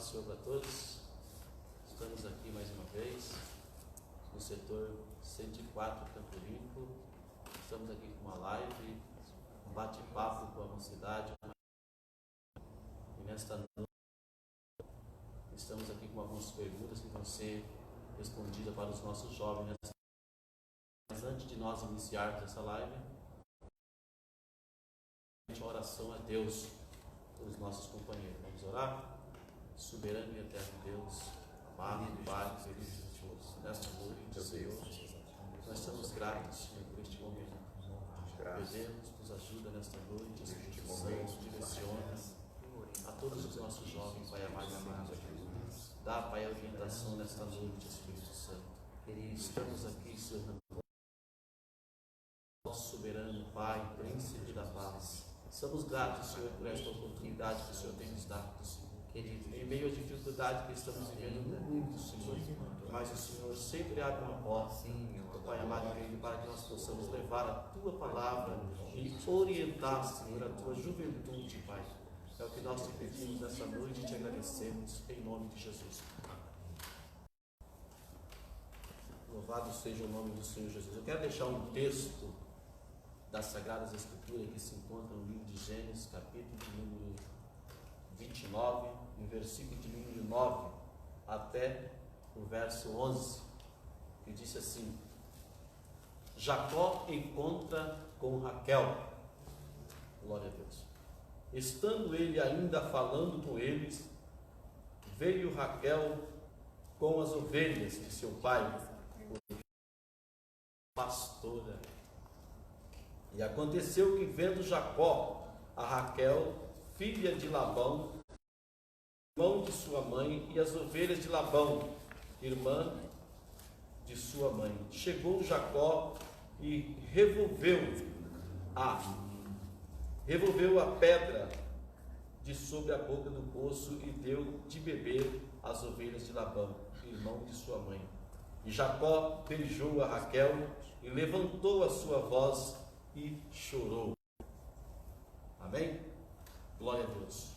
do Senhor para todos. Estamos aqui mais uma vez no setor 104 Campo Limpo. Estamos aqui com uma live, um bate-papo com a mocidade. E nesta noite estamos aqui com algumas perguntas que vão ser respondidas para os nossos jovens. Mas antes de nós iniciarmos essa live, a oração a Deus pelos nossos companheiros. Vamos orar? Soberano e eterno Deus, amado Pai, nesta noite, Senhor, nós estamos gratos, Senhor, por este momento. Pedimos, nos ajuda nesta noite, Espírito Santo, direciona a todos os nossos jovens, Pai amado e amado. Dá, Pai, a orientação nesta noite, Espírito Santo. Estamos aqui, Senhor, nosso soberano Pai, príncipe da paz. Estamos gratos, Senhor, por esta oportunidade que o Senhor tem nos dado, Senhor. Em meio à dificuldade que estamos vivendo no mundo, Senhor, mas o Senhor sempre abre uma porta, Pai amado e querido, para que nós possamos levar a Tua palavra e orientar, Senhor, a Tua juventude, Pai. É o que nós te pedimos nessa noite e te agradecemos, em nome de Jesus. Louvado seja o nome do Senhor Jesus. Eu quero deixar um texto das Sagradas Escrituras que se encontra no livro de Gênesis, capítulo de número 29, no versículo de número 9 até o verso 11, que diz assim: Jacó encontra com Raquel. Glória a Deus. Estando ele ainda falando com eles, veio Raquel com as ovelhas de seu pai, pastora. E aconteceu que, vendo Jacó a Raquel, filha de Labão, irmão de sua mãe, e as ovelhas de Labão, irmã de sua mãe, chegou Jacó e revolveu a pedra de sobre a boca do poço e deu de beber às ovelhas de Labão, irmão de sua mãe. E Jacó beijou a Raquel e levantou a sua voz e chorou. Amém? Glória a Deus.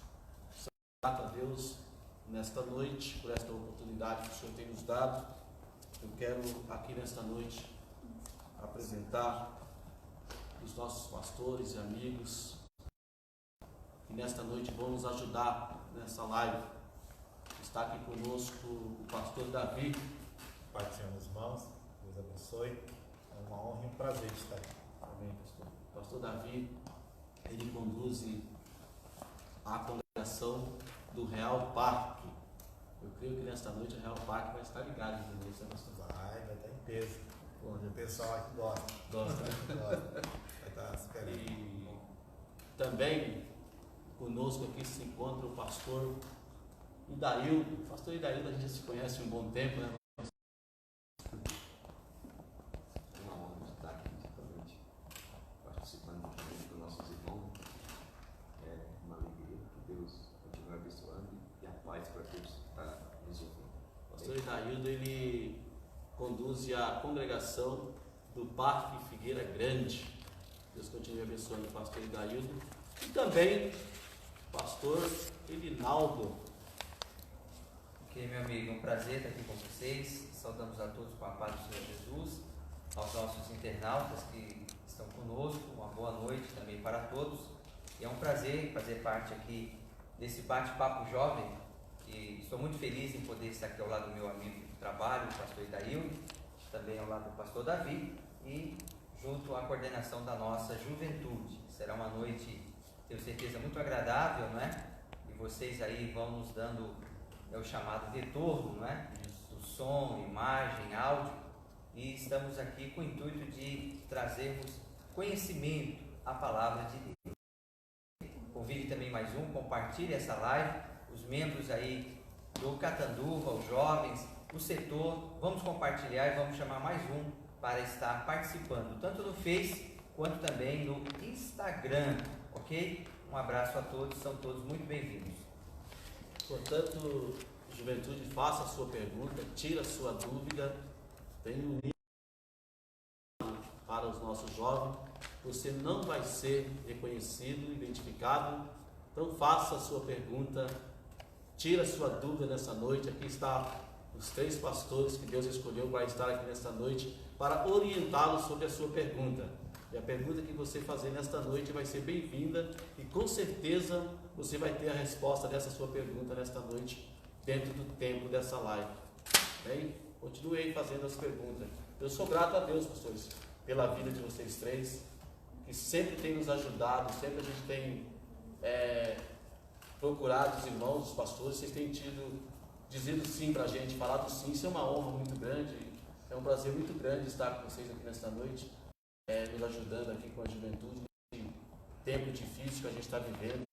Grato a Deus nesta noite por esta oportunidade que o Senhor tem nos dado. Eu quero aqui nesta noite apresentar os nossos pastores e amigos que nesta noite vão nos ajudar nessa live. Está aqui conosco o pastor Davi. Pai do Senhor nos mãos, Deus abençoe. É uma honra e um prazer estar aqui. Amém, pastor. Pastor Davi, ele conduz a congregação do Real Parque. Eu creio que nesta noite o Real Parque vai estar ligado em você, pastor. Vai estar em peso. Glória. O pessoal aqui gosta. Gosta. Vai estar esperando. E também conosco aqui se encontra o pastor Idaildo. O pastor Idaildo a gente já se conhece há um bom tempo, né? É uma honra estar aqui nesta noite, participando junto dos nossos irmãos. É uma alegria que Deus continue abençoando e a paz para todos que estão nos ouvindo. O pastor Idaildo, ele conduz a congregação do Parque Figueira Grande. Deus continue abençoando o pastor Idaildo. E também o pastor Elinaldo. Ok, meu amigo, é um prazer estar aqui com vocês. Saudamos a todos com a paz do Senhor Jesus, aos nossos internautas que estão conosco, uma boa noite também para todos. E é um prazer fazer parte aqui desse bate-papo jovem, e estou muito feliz em poder estar aqui ao lado do meu amigo de trabalho, o pastor Idaildo, também ao lado do pastor Davi, e junto à coordenação da nossa juventude. Será uma noite, tenho certeza, muito agradável, não é? E vocês aí vão nos dando o chamado retorno, não é? Do som, imagem, áudio, e estamos aqui com o intuito de trazermos conhecimento à palavra de Deus. Convide também mais um, compartilhe essa live, os membros aí do Catanduva, os jovens, o setor, vamos compartilhar e vamos chamar mais um para estar participando, tanto no Face quanto também no Instagram, ok? Um abraço a todos, são todos muito bem-vindos. Portanto, juventude, faça a sua pergunta, tira a sua dúvida. Tem um livro para os nossos jovens. Você não vai ser reconhecido, identificado. Então faça a sua pergunta tira a sua dúvida nessa noite. Aqui está os 3 pastores que Deus escolheu para estar aqui nesta noite, para orientá-los sobre a sua pergunta. E a pergunta que você fazer nesta noite vai ser bem-vinda, e com certeza você vai ter a resposta dessa sua pergunta nesta noite, dentro do tempo dessa live. Bem, continue aí fazendo as perguntas. Eu sou grato a Deus, pastores, pela vida de vocês 3, que sempre tem nos ajudado, sempre a gente tem procurado os irmãos, os pastores, vocês têm dizido sim para a gente, falado sim. Isso é uma honra muito grande, é um prazer muito grande estar com vocês aqui nesta noite, nos ajudando aqui com a juventude, nesse tempo difícil que a gente está vivendo.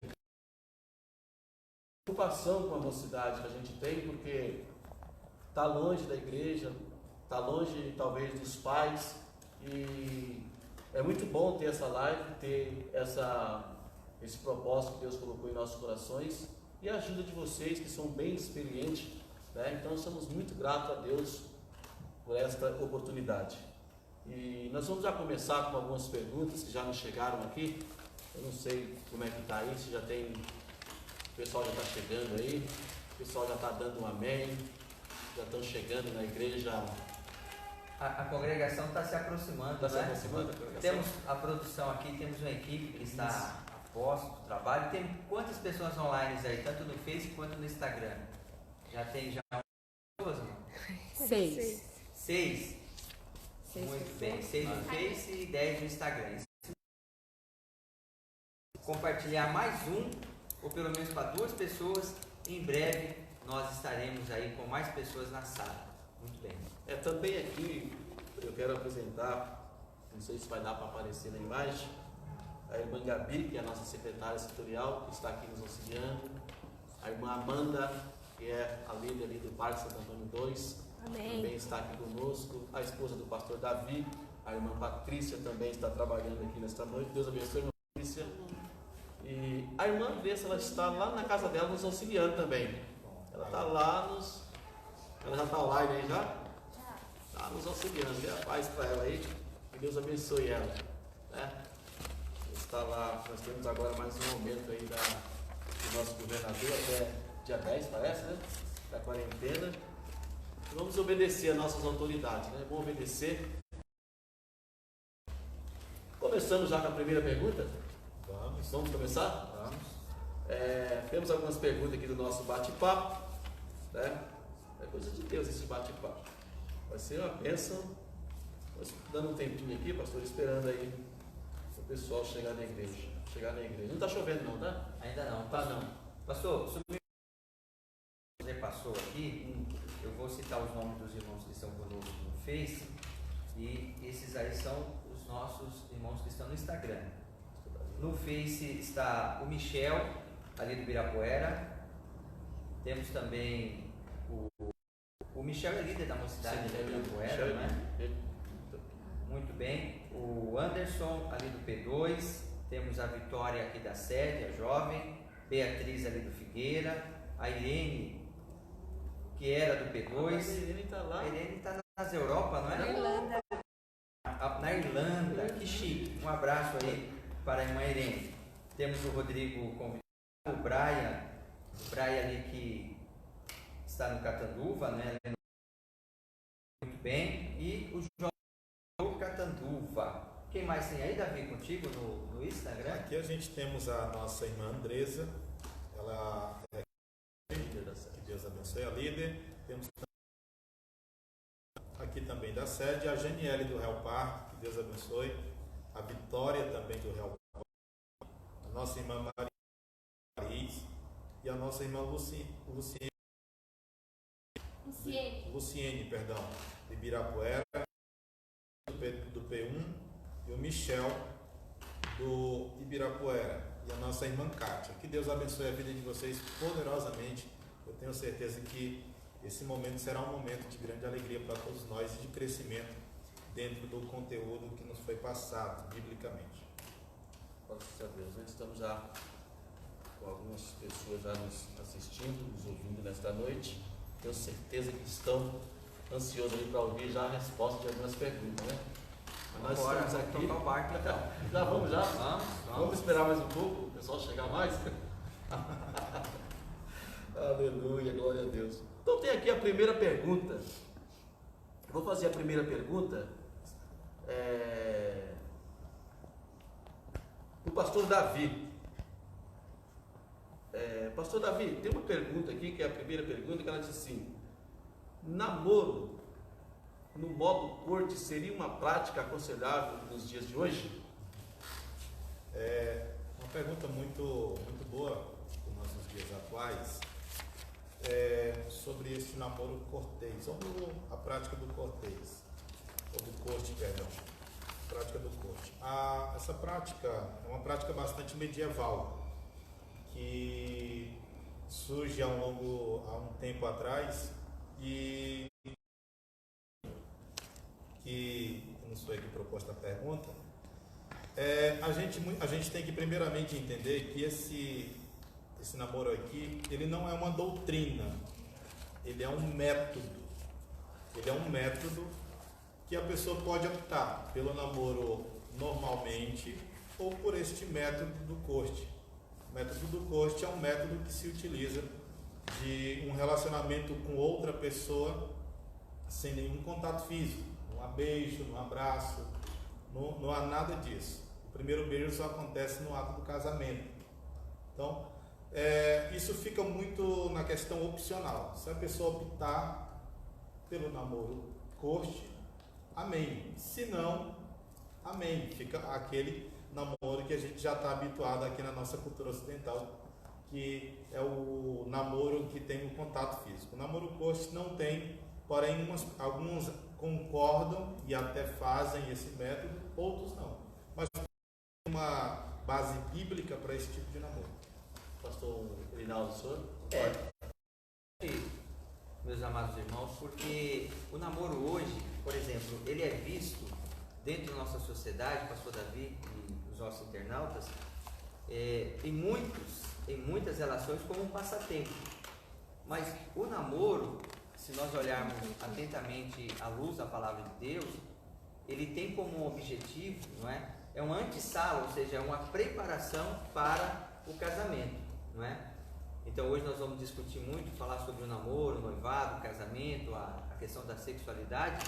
Preocupação com a mocidade que a gente tem, porque está longe da igreja, está longe talvez dos pais, e é muito bom ter essa live, ter esse propósito que Deus colocou em nossos corações, e a ajuda de vocês que são bem experientes, né? Então somos muito gratos a Deus por esta oportunidade. E nós vamos já começar com algumas perguntas que já nos chegaram aqui. Eu não sei como é que está aí, se já tem, o pessoal já está chegando aí, o pessoal já está dando um amém, já estão chegando na igreja. A congregação está se aproximando, Está se né? aproximando a congregação? Temos a produção aqui, temos uma equipe que está a posto do trabalho. Tem quantas pessoas online aí, tanto no Facebook quanto no Instagram? Já tem pessoas? 6. 6? Muito bem, 6 no Face e 10 no Instagram. Compartilhar mais um, ou pelo menos para 2 pessoas, em breve nós estaremos aí com mais pessoas na sala. Muito bem. Também aqui eu quero apresentar, não sei se vai dar para aparecer na imagem, a irmã Gabi, que é a nossa secretária setorial, que está aqui nos auxiliando, a irmã Amanda, que é a líder ali do Parque Santo Antônio 2, Amém. também está aqui conosco, a esposa do pastor Davi, a irmã Patrícia também está trabalhando aqui nesta noite. Deus abençoe, irmã Patrícia. E a irmã Andressa, ela está lá na casa dela nos auxiliando também. Ela está lá ela já está online aí já? Está nos auxiliando. Dê a paz para ela aí, que Deus abençoe ela, né? Está lá, nós temos agora mais um momento aí do nosso governador, até dia 10 parece, né? Da quarentena. Vamos obedecer às nossas autoridades, né? Vamos obedecer. Começamos já com a primeira pergunta? Vamos começar? Vamos. Temos algumas perguntas aqui do nosso bate-papo, né? É coisa de Deus esse bate-papo. Vai ser uma bênção. Dando um tempinho aqui, pastor, esperando aí o pessoal chegar na igreja. Não está chovendo não, tá? Ainda não. Tá não. Pastor, você passou aqui, eu vou citar os nomes dos irmãos que estão conosco no Face, e esses aí são os nossos irmãos que estão no Instagram. No Face está o Michel, ali do Ibirapuera. Temos também o Michel é líder da mocidade do Ibirapuera, né? Muito bem. O Anderson, ali do P2. Temos a Vitória aqui da sede, a jovem. Beatriz, ali do Figueira. A Irene, que era do P2. A Irene está lá. A Irene está nas Europa, não é? Na Irlanda. Na Irlanda. Que chique. Um abraço aí para a irmã Irene. Temos o Rodrigo convidado, o Brian ali que está no Catanduva, né? Muito bem. E o João Catanduva. Quem mais tem aí, Davi, contigo no Instagram? Aqui a gente temos a nossa irmã Andresa, ela é líder da sede. Que Deus abençoe, a líder. Temos aqui também da sede a Janiele do Real Parque, que Deus abençoe. A Vitória também do Real Parque. A nossa irmã Maria Paris e a nossa irmã Luciene, perdão, de Ibirapuera, do P1, e o Michel do Ibirapuera, e a nossa irmã Kátia. Que Deus abençoe a vida de vocês poderosamente. Eu tenho certeza que esse momento será um momento de grande alegria para todos nós e de crescimento dentro do conteúdo que nos foi passado biblicamente. Graças a Deus, nós estamos já com algumas pessoas já nos assistindo, nos ouvindo nesta noite. Tenho certeza que estão ansiosos para ouvir já a resposta de algumas perguntas, né? Mas nós estamos aqui. Tocar o barco, então. Já vamos já? Vamos. Vamos esperar mais um pouco, o pessoal chegar mais. Aleluia, glória a Deus. Então tem aqui a primeira pergunta. Vou fazer a primeira pergunta. O pastor Davi. Pastor Davi, tem uma pergunta aqui, que é a primeira pergunta, que ela diz assim: namoro no modo corte seria uma prática aconselhável nos dias de hoje? É uma pergunta muito boa nos nossos dias atuais, sobre esse namoro cortês, ou a prática do cortês, ou do corte, perdão, prática do corte. Essa prática é uma prática bastante medieval, que surge há um tempo atrás, e que eu não sou eu que propôs a pergunta. A gente tem que primeiramente entender que esse namoro aqui, ele não é uma doutrina, ele é um método. Ele é um método que a pessoa pode optar pelo namoro normalmente ou por este método do corte. O método do corte é um método que se utiliza de um relacionamento com outra pessoa sem nenhum contato físico, não há beijo, não há abraço, não há nada disso. O primeiro beijo só acontece no ato do casamento. Então, isso fica muito na questão opcional. Se a pessoa optar pelo namoro corte, amém. Se não, amém. Fica aquele namoro que a gente já está habituado aqui na nossa cultura ocidental, que é o namoro que tem um contato físico. O namoro corte não tem, porém alguns concordam e até fazem esse método, outros não. Mas tem uma base bíblica para esse tipo de namoro. Pastor Rinaldo, senhor? Meus amados irmãos, porque o namoro hoje, por exemplo, ele é visto dentro da nossa sociedade, pastor Davi e os nossos internautas, em muitas relações como um passatempo. Mas o namoro, se nós olharmos atentamente à luz da palavra de Deus, ele tem como objetivo, não é? É uma antessala, ou seja, é uma preparação para o casamento, não é? Então hoje nós vamos discutir muito, falar sobre o namoro, o noivado, o casamento, a questão da sexualidade,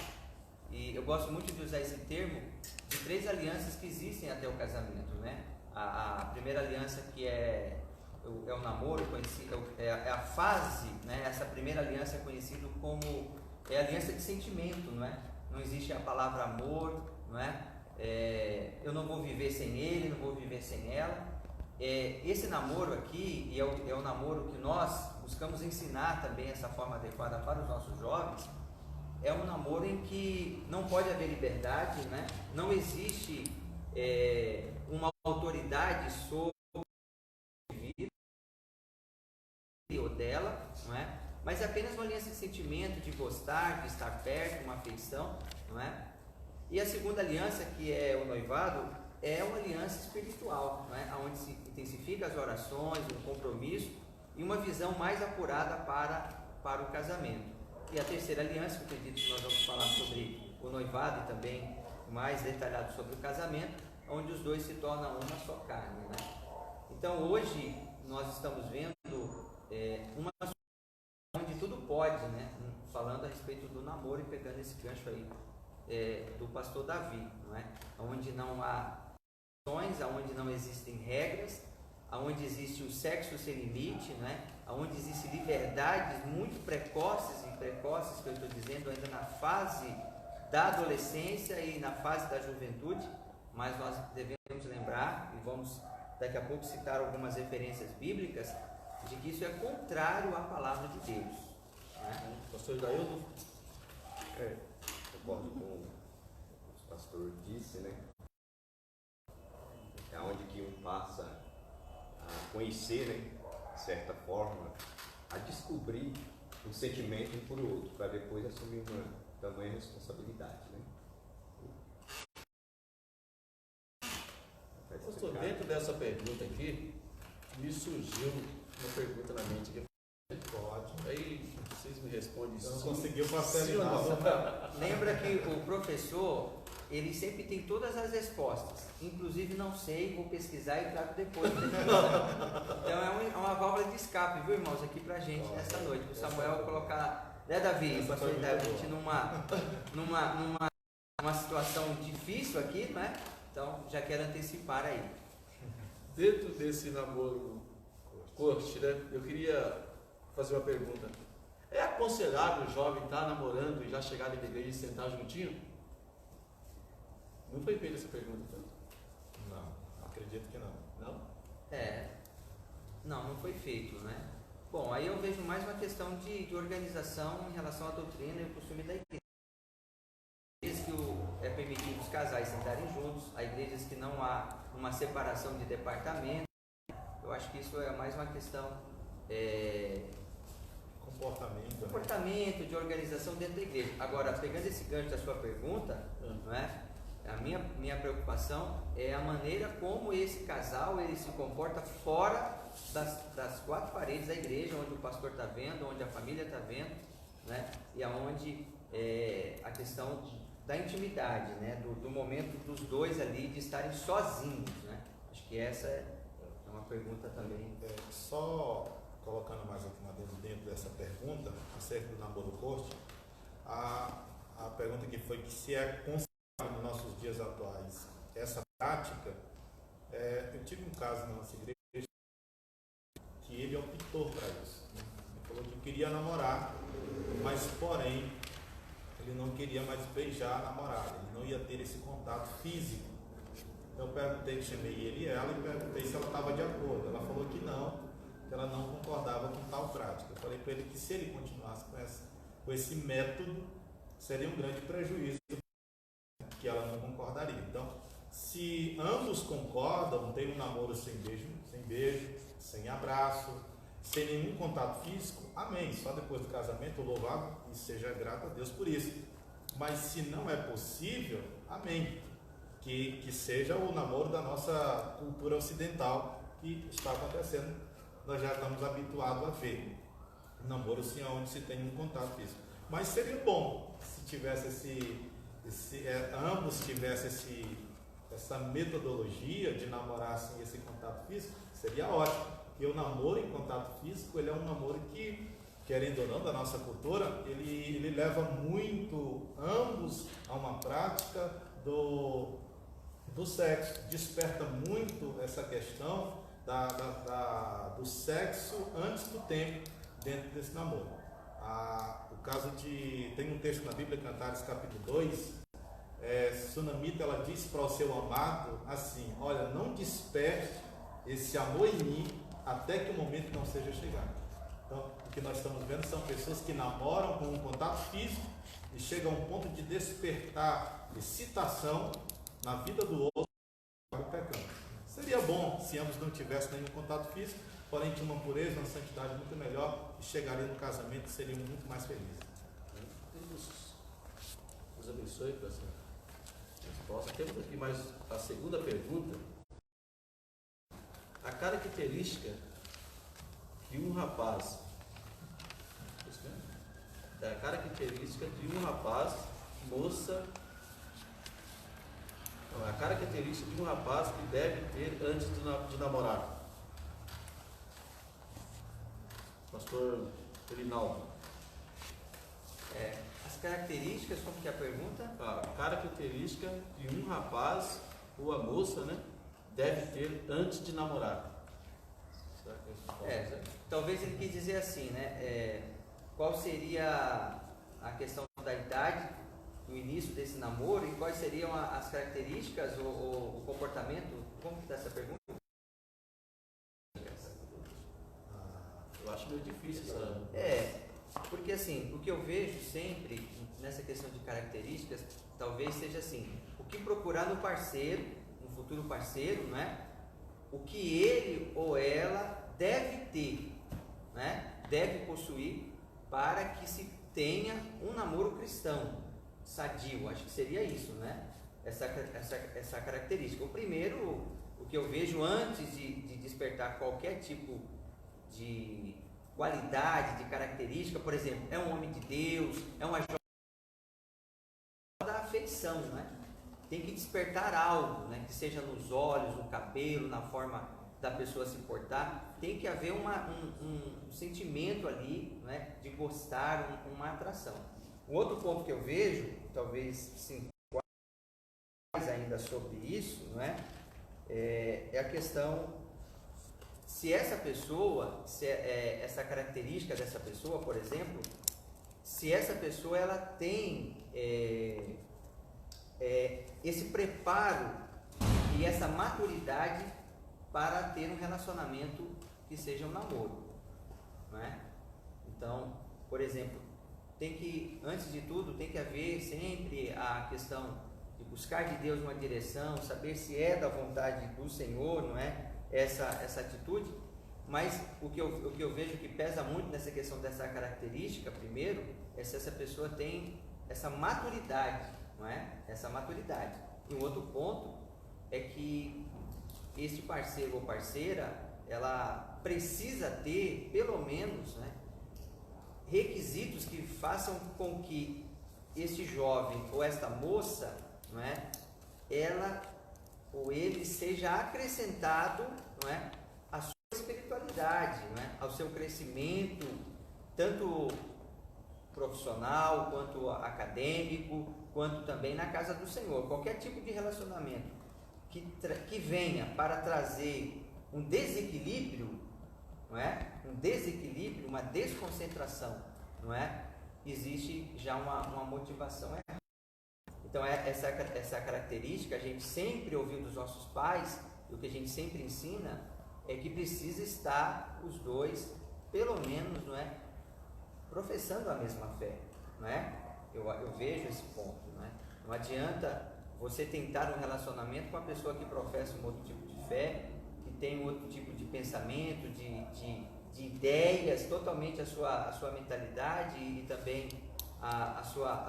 e eu gosto muito de usar esse termo de 3 alianças que existem até o casamento, né? A primeira aliança, que é o namoro, é a fase, né? Essa primeira aliança é conhecida como a aliança de sentimento, não é? Não existe a palavra amor, não é? Eu não vou viver sem ele, não vou viver sem ela. Esse namoro aqui, e é o namoro que nós buscamos ensinar também essa forma adequada para os nossos jovens, é um namoro em que não pode haver liberdade, né? Não existe uma autoridade sobre vida ou dela, não é? Mas é apenas uma aliança de sentimento, de gostar, de estar perto, uma afeição, não é? E a segunda aliança, que é o noivado, é uma aliança espiritual, não é? Onde se intensifica as orações, um compromisso e uma visão mais apurada para o casamento. E a terceira aliança, que eu acredito que nós vamos falar sobre o noivado e também mais detalhado sobre o casamento, onde os dois se tornam uma só carne, né? Então hoje nós estamos vendo uma onde tudo pode, né? Falando a respeito do namoro e pegando esse gancho aí do pastor Davi, não é? Onde não há ações, onde não existem regras, onde existe o sexo sem limite, né? Onde existem liberdades muito precoces que eu estou dizendo ainda na fase da adolescência e na fase da juventude, mas nós devemos lembrar, e vamos daqui a pouco citar algumas referências bíblicas, de que isso é contrário à palavra de Deus, né? Pastor Daildo? Concordo com o pastor disse, né? É onde que um passa a conhecer, né, de certa forma, a descobrir um sentimento um por outro, para depois assumir uma tamanha responsabilidade, né? Pastor, dentro dessa pergunta aqui, me surgiu uma pergunta na mente que pode. Aí vocês me respondem Não sim, conseguiu sim passar ou não. Lembra que o professor, ele sempre tem todas as respostas. Inclusive, não sei, vou pesquisar e trago depois. Então, é uma válvula de escape, viu, irmãos, aqui pra gente nessa noite. O Samuel colocar, né, Davi? Pastor Davi, a gente numa situação difícil aqui, né? Então, já quero antecipar aí. Dentro desse namoro corte, né? Eu queria fazer uma pergunta. É aconselhável o jovem estar namorando e já chegar na igreja e sentar juntinho? Não foi feita essa pergunta, tanto? Não, acredito que não. Não? Não foi feito, né? Bom, aí eu vejo mais uma questão de organização em relação à doutrina e o costume da igreja. Diz que é permitido os casais sentarem juntos, há igrejas que não há uma separação de departamento. Eu acho que isso é mais uma questão comportamento, de organização dentro da igreja. Agora, pegando esse gancho da sua pergunta, não é? A minha preocupação é a maneira como esse casal ele se comporta fora das quatro paredes da igreja, onde o pastor está vendo, onde a família está vendo, né? E aonde a questão da intimidade, né? Do momento dos dois ali de estarem sozinhos, né? Acho que essa é uma pergunta também. Só colocando mais aqui uma dentro dessa pergunta acerca do namoro corte, a pergunta que foi que se é considerado nos nossos dias atuais essa prática, eu tive um caso na nossa igreja que ele optou para isso. Ele falou que queria namorar, mas porém ele não queria mais beijar a namorada, ele não ia ter esse contato físico. Eu perguntei, chamei ele e ela e perguntei se ela estava de acordo. Ela falou que não, que ela não concordava com tal prática. Eu falei para ele que se ele continuasse com esse método, seria um grande prejuízo, que ela não concordaria. Então, se ambos concordam, tem um namoro sem beijo, sem abraço, sem nenhum contato físico, amém. Só depois do casamento, louvado e seja grato a Deus por isso. Mas se não é possível, amém. Que seja o namoro da nossa cultura ocidental que está acontecendo. Nós já estamos habituados a ver namoro sim, onde se tem um contato físico. Mas seria bom se tivesse ambos tivessem essa metodologia de namorar sem esse contato físico, seria ótimo. E o namoro em contato físico, ele é um namoro que, querendo ou não, da nossa cultura, ele leva muito ambos a uma prática do sexo, desperta muito essa questão do sexo antes do tempo dentro desse namoro. O caso tem um texto na Bíblia, Cantares capítulo 2, Sunamita, ela diz para o seu amado assim: olha, não desperte esse amor em mim até que o momento não seja chegado. Então, o que nós estamos vendo são pessoas que namoram com um contato físico e chegam a um ponto de despertar excitação na vida do outro, pecando. Seria bom se ambos não tivessem nenhum contato físico, porém tinha uma pureza, uma santidade muito melhor e chegariam no casamento e seriam muito mais felizes. Deus abençoe para essa resposta. Temos aqui mais a segunda pergunta. A característica de um rapaz, moça, a característica de um rapaz que deve ter antes de namorar. Pastor Rinaldo. As características, como que é a pergunta? A característica de um rapaz ou a moça, né, deve ter antes de namorar. Talvez ele quis dizer assim, né? Qual seria a questão da idade no início desse namoro e quais seriam as características ou o comportamento? Como que está essa pergunta? Eu acho meio difícil essa. Porque assim, o que eu vejo sempre nessa questão de características, talvez seja assim, o que procurar no parceiro, no futuro parceiro, né? O que ele ou ela deve ter, né? Deve possuir para que se tenha um namoro cristão sadio. Acho que seria isso, né? Essa característica. O primeiro, o que eu vejo antes de despertar qualquer tipo de qualidade, de característica, por exemplo, é um homem de Deus, é uma jovem da afeição, né? tem que despertar algo, né? Que seja nos olhos, no cabelo, na forma da pessoa se portar, tem que haver um sentimento ali, né? De gostar, uma atração. Um outro ponto que eu vejo, talvez 5 mais ainda sobre isso, não é? É a questão se essa pessoa, essa característica dessa pessoa, por exemplo, se essa pessoa ela tem esse preparo e essa maturidade para ter um relacionamento que seja um namoro, não é? Então, por exemplo, antes de tudo, tem que haver sempre a questão de buscar de Deus uma direção, saber se é da vontade do Senhor, não é? Essa atitude. Mas o que eu vejo que pesa muito nessa questão dessa característica, primeiro, é se essa pessoa tem essa maturidade, não é? Essa maturidade. E um outro ponto é que este parceiro ou parceira, ela precisa ter, pelo menos, né, requisitos que façam com que este jovem ou esta moça, não é, ela ou ele seja acrescentado, não é, à sua espiritualidade, não é, ao seu crescimento, tanto profissional, quanto acadêmico, quanto também na casa do Senhor. Qualquer tipo de relacionamento que venha para trazer um desequilíbrio, não é? Um desequilíbrio, uma desconcentração, não é? Existe já uma motivação errada. Então, essa característica a gente sempre ouviu dos nossos pais, e o que a gente sempre ensina é que precisa estar os dois, pelo menos, não é? Professando a mesma fé, não é? Eu vejo esse ponto, não é? Não adianta você tentar um relacionamento com uma pessoa que professa um outro tipo de fé, que tem um outro tipo de pensamento, de ideias, totalmente a sua mentalidade e também a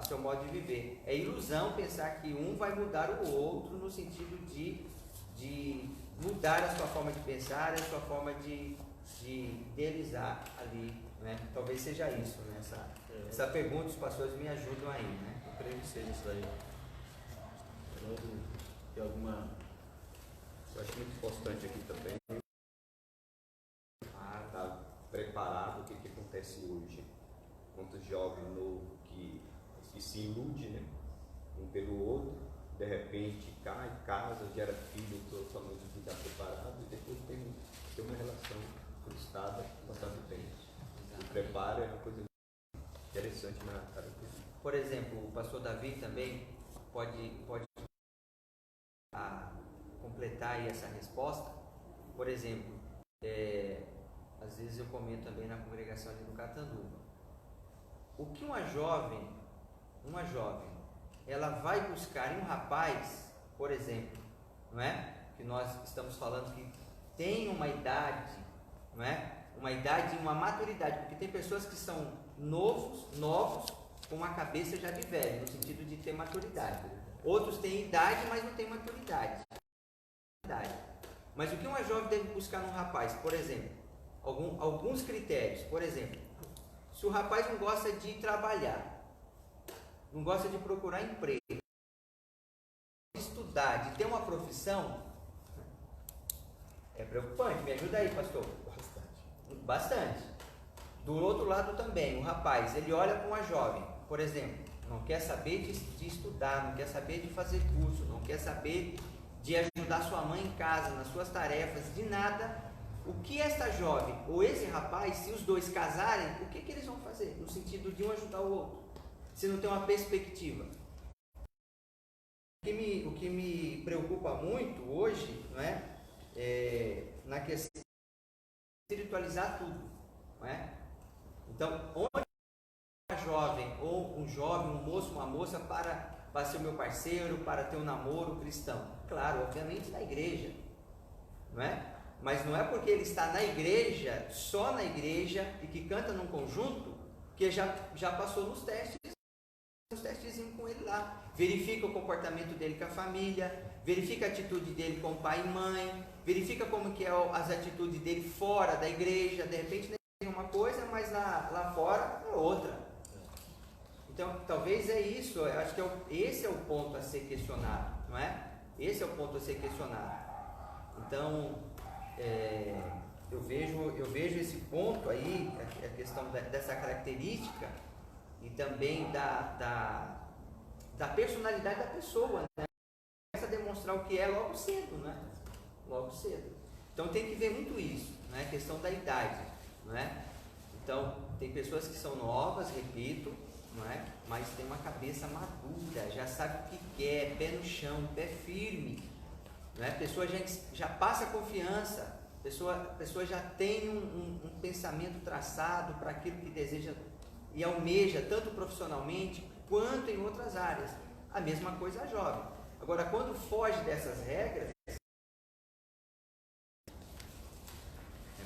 seu modo de viver. É ilusão pensar que um vai mudar o outro no sentido de mudar a sua forma de pensar, a sua forma de idealizar ali, né? Talvez seja isso, né? Essa pergunta os pastores me ajudam aí, né? Eu creio que seja isso aí. Tem alguma... Eu acho muito importante aqui também estar preparado. O que acontece hoje? Quantos jovens novos que se ilude, né, um pelo outro, de repente cai, casa, gera filho, totalmente que está preparado, e depois tem uma relação frustrada bastante tempo. O preparo é uma coisa interessante na característica. Por exemplo, o pastor Davi também pode completar aí essa resposta. Por exemplo, às vezes eu comento também na congregação ali no Catanduva. O que uma jovem, ela vai buscar em um rapaz, por exemplo, não é? Que nós estamos falando que tem uma idade, não é? Uma idade e uma maturidade, porque tem pessoas que são novos, com uma cabeça já de velho, no sentido de ter maturidade. Outros têm idade, mas não têm maturidade. Mas o que uma jovem deve buscar num rapaz? Por exemplo, alguns critérios. Por exemplo, se o rapaz não gosta de trabalhar, não gosta de procurar emprego, de estudar, de ter uma profissão, é preocupante. Me ajuda aí, pastor. Bastante. Do outro lado também, o rapaz, ele olha para uma jovem, por exemplo, não quer saber de estudar, não quer saber de fazer curso, não quer saber de ajudar sua mãe em casa, nas suas tarefas, de nada. O que esta jovem ou esse rapaz, se os dois casarem, o que eles vão fazer? No sentido de um ajudar o outro, se não tem uma perspectiva. O que me preocupa muito hoje, não é na questão de espiritualizar tudo, não é? Então, onde uma jovem ou um jovem, um moço, uma moça para ser meu parceiro, para ter um namoro cristão? Claro, obviamente na igreja, não é? Mas não é porque ele está na igreja, só na igreja, e que canta num conjunto, que já passou nos testezinhos com ele lá. Verifica o comportamento dele com a família, verifica a atitude dele com o pai e mãe, verifica como que é as atitudes dele fora da igreja. De repente é uma coisa, mas lá fora é outra. Então, talvez é isso, eu acho que esse é o ponto a ser questionado. não é? Esse é o ponto a ser questionado. Então, eu vejo esse ponto aí, a questão dessa característica e também da personalidade da pessoa, né? Começa a demonstrar o que é logo cedo, né? Logo cedo. Então tem que ver muito isso, né? A questão da idade, não é? Então, tem pessoas que são novas, repito, não é? Mas tem uma cabeça madura, já sabe o que quer, pé no chão, pé firme, não é? A pessoa já passa confiança, a pessoa já tem um pensamento traçado para aquilo que deseja e almeja, tanto profissionalmente quanto em outras áreas. A mesma coisa a jovem. Agora, quando foge dessas regras, é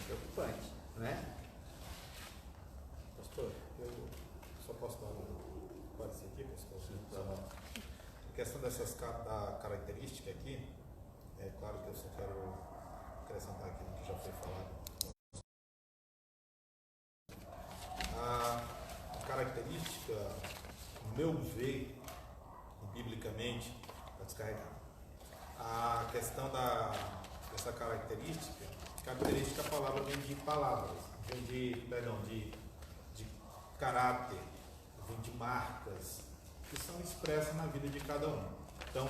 preocupante, não é? Pastor, eu só posso dar um parecer aqui, pastor? A questão da característica aqui, é claro que eu só quero acrescentar aquilo que já foi falado. A característica, no meu ver, biblicamente, está descarregada. A questão dessa característica a palavra vem de palavras, vem de caráter, vem de marcas, que são expressas na vida de cada um. Então,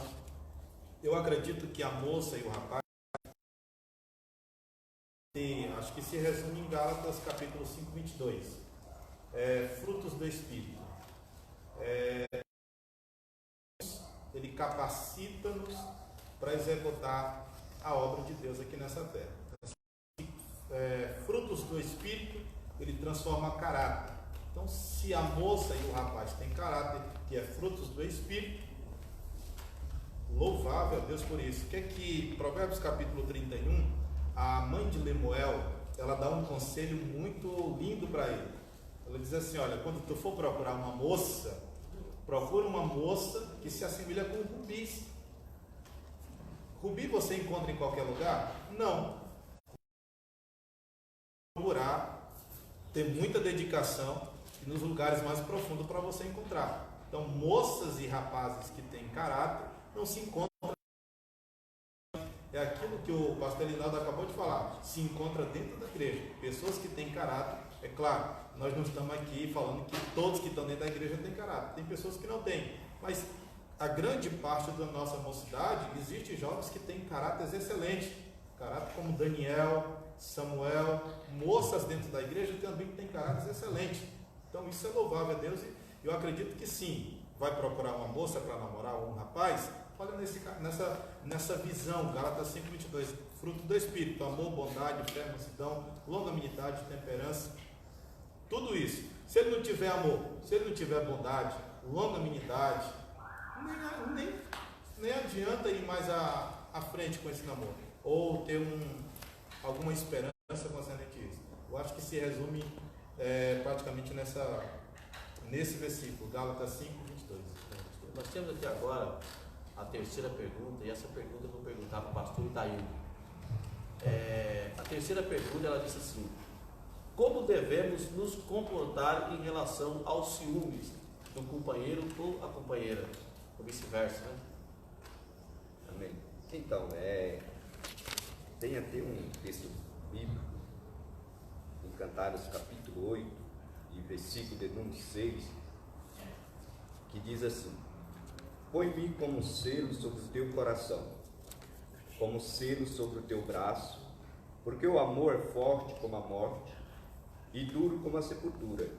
eu acredito que a moça e o rapaz, acho que se resume em Gálatas capítulo 5, 22. Frutos do Espírito. Ele capacita-nos para executar a obra de Deus aqui nessa terra. Frutos do Espírito, ele transforma caráter. Então, se a moça e o rapaz têm caráter, que é frutos do Espírito, louvável a Deus por isso. Que é que Provérbios capítulo 31, a mãe de Lemuel, ela dá um conselho muito lindo para ele. Ela diz assim: olha, quando tu for procurar uma moça, procura uma moça que se assemelha com rubis. Rubi você encontra em qualquer lugar? Não. Procurar, ter muita dedicação e nos lugares mais profundos para você encontrar. Então, moças e rapazes que têm caráter não se encontram. É aquilo que o pastor Elinaldo acabou de falar, se encontra dentro da igreja. Pessoas que têm caráter, é claro, nós não estamos aqui falando que todos que estão dentro da igreja têm caráter. Tem pessoas que não têm, mas a grande parte da nossa mocidade, existe jovens que têm caráteres excelentes. Caráter como Daniel, Samuel, moças dentro da igreja também têm caráteres excelentes. Então isso é louvável a Deus e eu acredito que sim. Vai procurar uma moça para namorar ou um rapaz? Olha nessa visão, Gálatas 5:22, fruto do Espírito, amor, bondade, fé, mansidão, longanimidade, temperança, tudo isso. Se ele não tiver amor, se ele não tiver bondade, longanimidade, nem adianta ir mais à frente com esse namoro, ou ter alguma esperança concernente a isso. Eu acho que se resume praticamente nesse versículo, Gálatas 5:22. Nós temos aqui agora a terceira pergunta, e essa pergunta eu vou perguntar para o pastor Itaíldo. A terceira pergunta, ela diz assim: como devemos nos comportar em relação aos ciúmes do companheiro ou a companheira, ou vice-versa, né? Amém. Então, tem até um texto bíblico em Cantares capítulo 8 e versículo de número 6, que diz assim: põe-me como selo sobre o teu coração, como selo sobre o teu braço, porque o amor é forte como a morte e duro como a sepultura.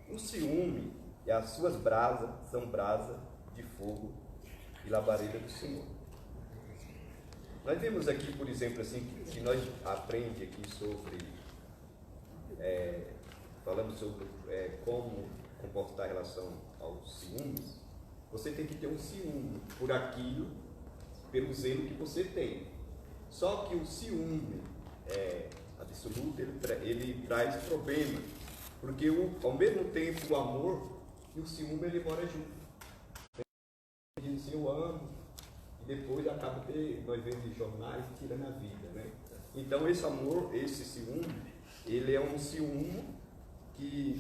O ciúme e as suas brasas são brasa de fogo e labareda do Senhor. Nós vemos aqui, por exemplo, assim, que nós aprendemos aqui sobre, falando sobre como comportar em relação aos ciúmes. Você tem que ter um ciúme por aquilo, pelo zelo que você tem. Só que o ciúme absoluto, ele traz problema, porque ao mesmo tempo o amor e o ciúme ele mora junto. Diz assim, eu amo, e depois acaba nós vemos em jornais tirando a vida, né? Então esse amor, esse ciúme, ele é um ciúme que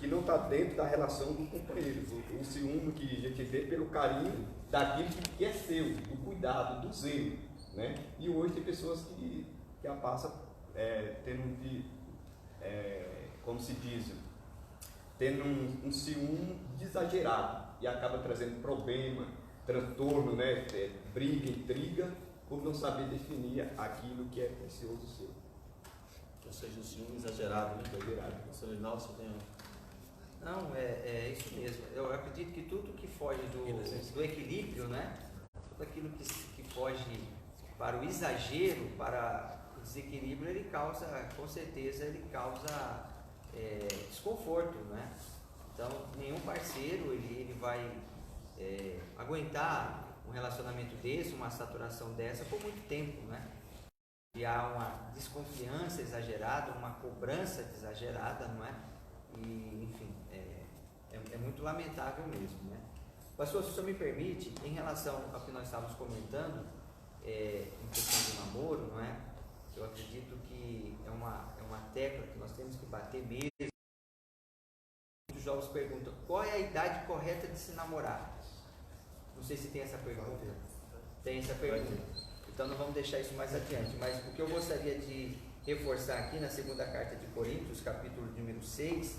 que não está dentro da relação do companheiro. O ciúme que a gente vê pelo carinho daquilo que é seu, do cuidado, do zelo, né? E hoje tem pessoas que a passam tendo como se diz, tendo um ciúme exagerado e acaba trazendo problema, transtorno, né? Briga, intriga, por não saber definir aquilo que é precioso seu. Ou seja, o ciúme exagerado, né? Exagerado. Pastor Reinaldo, você tem Não, é isso mesmo. Eu acredito que tudo que foge do equilíbrio, né? Tudo aquilo que foge para o exagero, para o desequilíbrio, ele causa, com certeza, desconforto, né? Então, nenhum parceiro ele vai aguentar um relacionamento desse, uma saturação dessa por muito tempo, né? E há uma desconfiança exagerada, uma cobrança exagerada, não é? E, enfim, é muito lamentável mesmo, né? Pastor, se o senhor me permite, em relação ao que nós estávamos comentando, em questão do namoro, não é? Eu acredito que é uma tecla que nós temos que bater mesmo. Muitos jovens perguntam, qual é a idade correta de se namorar? Não sei se tem essa pergunta. Tem essa pergunta. Então não vamos deixar isso mais adiante. Mas o que eu gostaria de reforçar aqui na segunda carta de Coríntios, capítulo número 6,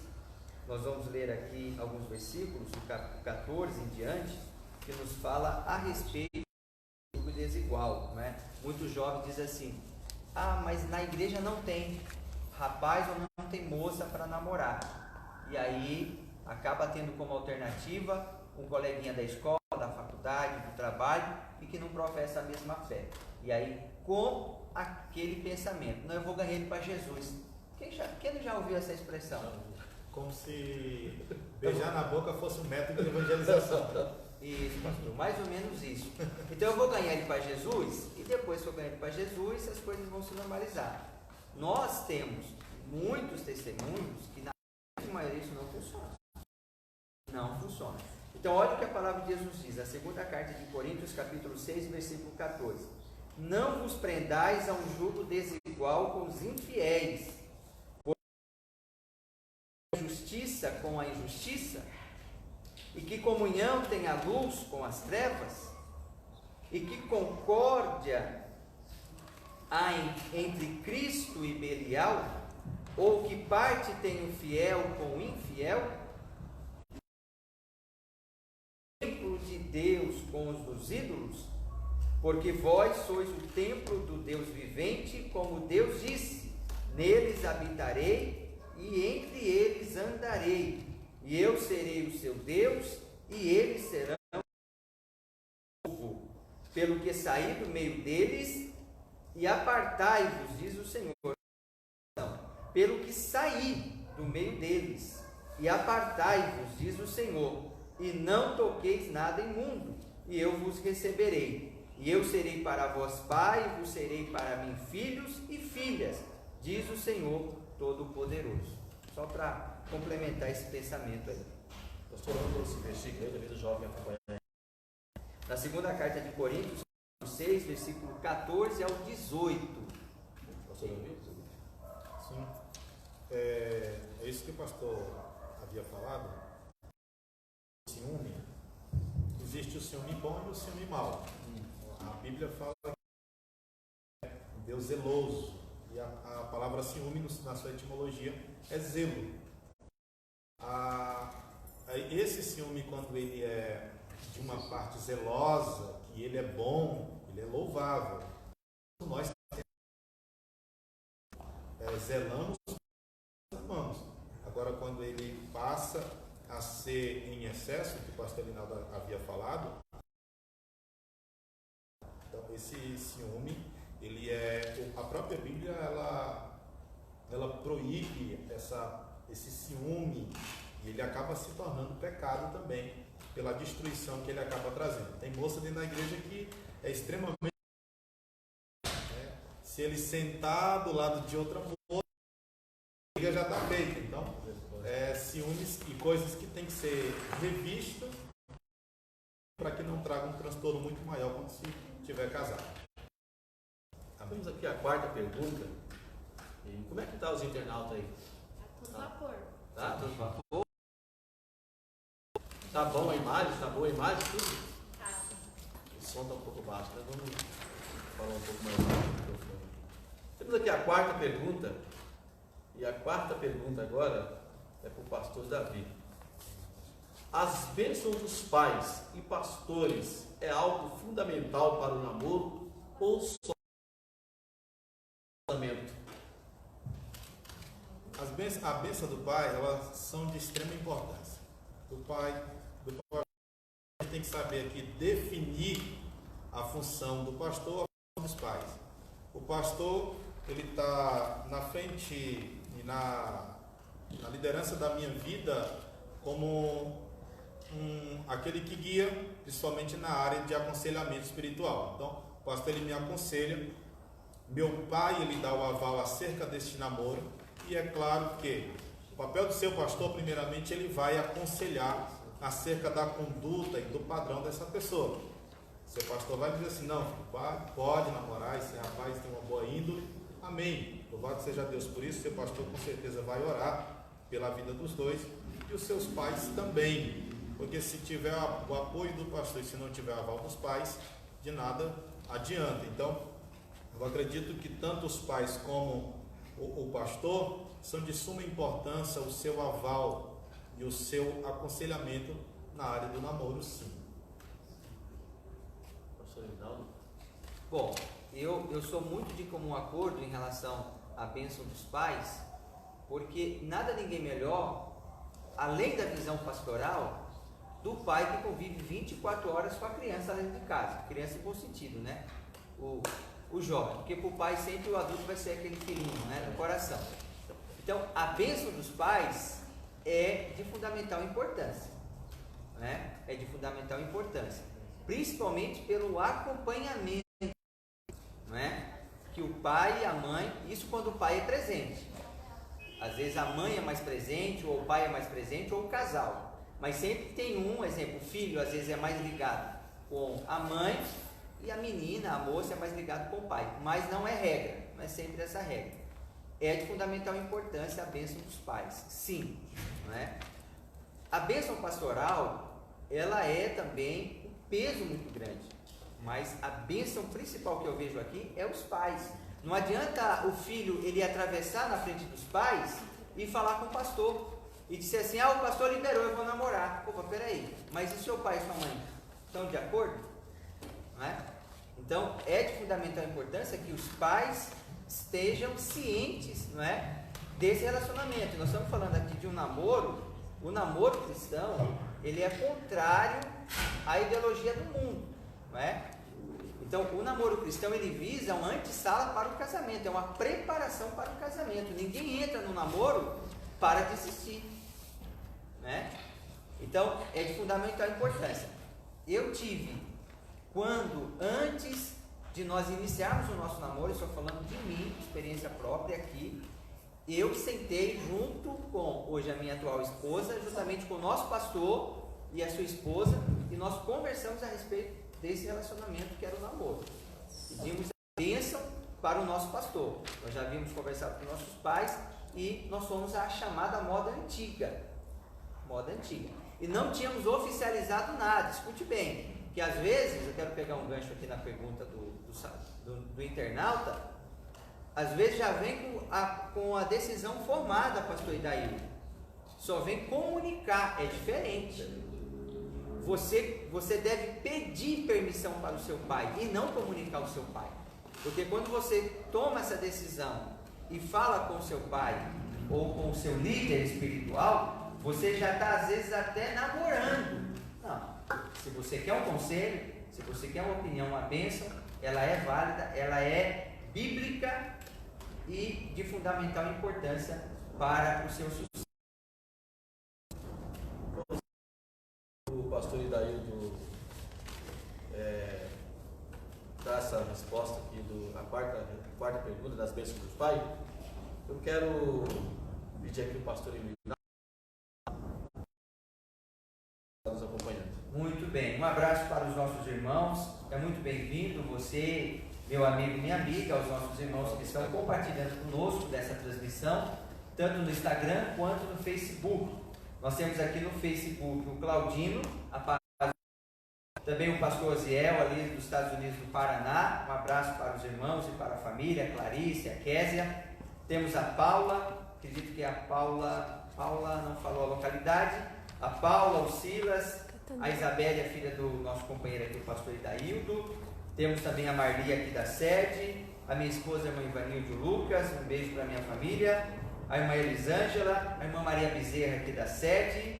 nós vamos ler aqui alguns versículos, do capítulo 14 em diante, que nos fala a respeito do desigual, né? Muitos jovens dizem assim, mas na igreja não tem rapaz ou não tem moça para namorar. E aí acaba tendo como alternativa um coleguinha da escola, da faculdade, do trabalho, e que não professa a mesma fé. E aí, com aquele pensamento, não, eu vou ganhar ele para Jesus. Quem já ouviu essa expressão? Como se beijar na boca fosse um método de evangelização. Isso, pastor, mais ou menos isso. Então eu vou ganhar ele para Jesus, e depois que eu ganhar ele para Jesus, as coisas vão se normalizar. Nós temos muitos testemunhos que na maioria isso não funciona. Não funciona. Então olha o que a palavra de Deus nos diz, a segunda carta de Coríntios, capítulo 6, versículo 14. Não vos prendais a um jugo desigual com os infiéis, por justiça com a injustiça, e que comunhão tem a luz com as trevas, e que concórdia há entre Cristo e Belial, ou que parte tem o fiel com o infiel? Templo de Deus com os dos ídolos? Porque vós sois o templo do Deus vivente, como Deus disse, neles habitarei e entre eles andarei, e eu serei o seu Deus, e eles serão o povo. Pelo que saí do meio deles, e apartai-vos, diz o Senhor. Pelo que saí do meio deles, e apartai-vos, diz o Senhor, e não toqueis nada imundo, e eu vos receberei. E eu serei para vós pai, e vos serei para mim filhos e filhas, diz o Senhor Todo-Poderoso. Só para complementar esse pensamento aí. Pastor, vamos esse versículo aí, talvez o jovem acompanhe. Na segunda carta de Coríntios, 6, versículo 14 ao 18. Pastor, ouviu? Sim. É isso que o pastor havia falado. Ciúme. Existe o ciúme bom e o ciúme mau. A Bíblia fala que é um Deus zeloso. E a palavra ciúme, na sua etimologia, é zelo. Esse ciúme, quando ele é de uma parte zelosa, que ele é bom, ele é louvável. Nós zelamos, amamos. Agora, quando ele passa a ser em excesso, que o pastor Linaldo havia falado, então esse ciúme, ele a própria Bíblia, ela proíbe esse ciúme, e ele acaba se tornando pecado também, pela destruição que ele acaba trazendo. Tem moça dentro da igreja que é extremamente... Se ele sentar do lado de outra moça, a briga já está feita. Então, ciúmes e coisas que tem que ser revistas para que não traga um transtorno muito maior quando se tiver casado. Temos aqui a quarta pergunta. E como é que tá os internautas aí? Tudo vapor. Tá? Tudo vapor. Tá bom a imagem? Tá boa a imagem? Tudo? O som está um pouco baixo, né? Vamos falar um pouco mais baixo. Temos aqui a quarta pergunta. E a quarta pergunta agora é para o pastor Davi. As bênçãos dos pais e pastores é algo fundamental para o namoro ou só o casamento? A bênção do pai, elas são de extrema importância. Do pai, a gente tem que saber aqui definir a função do pastor, a função dos pais. O pastor, ele está na frente e na liderança da minha vida como aquele que guia, principalmente na área de aconselhamento espiritual. Então, o pastor, ele me aconselha, meu pai, ele dá o aval acerca deste namoro, e é claro que o papel do seu pastor, primeiramente, ele vai aconselhar acerca da conduta e do padrão dessa pessoa. Seu pastor vai dizer assim, não, pode namorar, esse rapaz tem uma boa índole, amém, louvado seja Deus por isso. Seu pastor com certeza vai orar pela vida dos dois, e os seus pais também, porque se tiver o apoio do pastor e se não tiver o aval dos pais, de nada adianta. Então, eu acredito que tanto os pais como o pastor são de suma importância, o seu aval e o seu aconselhamento na área do namoro, sim. Pastor Rinaldo? Bom, eu sou muito de comum acordo em relação à bênção dos pais, porque nada ninguém melhor, além da visão pastoral, do pai que convive 24 horas com a criança dentro de casa, criança em bom sentido, né? O jovem, porque para o pai sempre o adulto vai ser aquele filhinho, né, do coração. Então, a bênção dos pais é de fundamental importância, né? É de fundamental importância, principalmente pelo acompanhamento, não é? Que o pai e a mãe, isso quando o pai é presente. Às vezes a mãe é mais presente, ou o pai é mais presente, ou o casal. Mas sempre tem um exemplo, o filho às vezes é mais ligado com a mãe, e a menina, a moça é mais ligada com o pai. Mas não é regra, não é sempre essa regra. É de fundamental importância a bênção dos pais, sim, não é? A bênção pastoral, ela é também um peso muito grande, mas a bênção principal que eu vejo aqui é os pais. Não adianta o filho ele atravessar na frente dos pais e falar com o pastor e dizer assim, o pastor liberou, eu vou namorar. Opa, peraí, mas e seu pai e sua mãe estão de acordo? Não é? Então, é de fundamental importância que os pais estejam cientes, não é, desse relacionamento. Nós estamos falando aqui de um namoro. O namoro cristão, ele é contrário à ideologia do mundo, não é? Então, o namoro cristão, ele visa uma antessala para o casamento, é uma preparação para o casamento. Ninguém entra no namoro para desistir, né? Então, é de fundamental importância. Eu tive, antes de nós iniciarmos o nosso namoro, estou falando de mim, experiência própria aqui, eu sentei junto com, hoje a minha atual esposa, juntamente com o nosso pastor e a sua esposa, e nós conversamos a respeito desse relacionamento que era o namoro. Pedimos a bênção para o nosso pastor. Nós já havíamos conversado com nossos pais e nós fomos à chamada moda antiga. E não tínhamos oficializado nada, escute bem, que às vezes, eu quero pegar um gancho aqui na pergunta do internauta, às vezes já vem com a decisão formada, pastor Idaí, só vem comunicar, é diferente. Você deve pedir permissão para o seu pai e não comunicar ao seu pai, porque quando você toma essa decisão e fala com o seu pai ou com o seu líder espiritual, você já está às vezes até namorando. Não, se você quer um conselho, se você quer uma opinião, uma bênção, ela é válida, ela é bíblica e de fundamental importância para o seu sucesso. O pastor Idaildo dá essa resposta aqui, a quarta pergunta das bênçãos dos pais. Eu quero pedir aqui o pastor Emílio nos acompanhando. Muito bem, um abraço para os nossos irmãos, é muito bem-vindo você, meu amigo, minha amiga, aos nossos irmãos que estão compartilhando conosco dessa transmissão, tanto no Instagram quanto no Facebook. Nós temos aqui no Facebook o Claudino, também o pastor Oziel, ali dos Estados Unidos do Paraná. Um abraço para os irmãos e para a família, a Clarice, a Késia. Temos a Paula, acredito que a Paula não falou a localidade. A Paula, o Silas, a Isabelle, a filha do nosso companheiro aqui, o pastor Idaildo. Temos também a Marli aqui da sede, a minha esposa, a irmã Ivanilde Lucas, um beijo para a minha família, a irmã Elisângela, a irmã Maria Bezerra aqui da sede,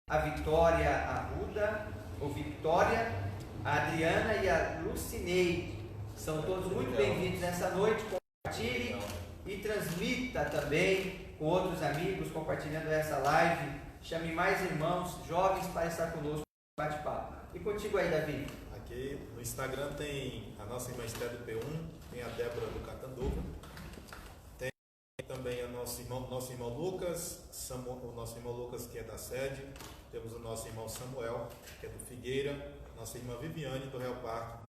a Vitória Arruda, ou Victória, a Adriana e a Lucineide. São todos muito bem-vindos nessa noite. Compartilhe e transmita também com outros amigos, compartilhando essa live. Chame mais irmãos, jovens, para estar conosco no bate-papo. E contigo aí, Davi. Aqui no Instagram tem a nossa irmã Esté do P1, tem a Débora do Catanduva, tem também o nosso irmão Lucas, o nosso irmão Lucas, que é da sede, temos o nosso irmão Samuel, que é do Figueira, nossa irmã Viviane do Real Parque,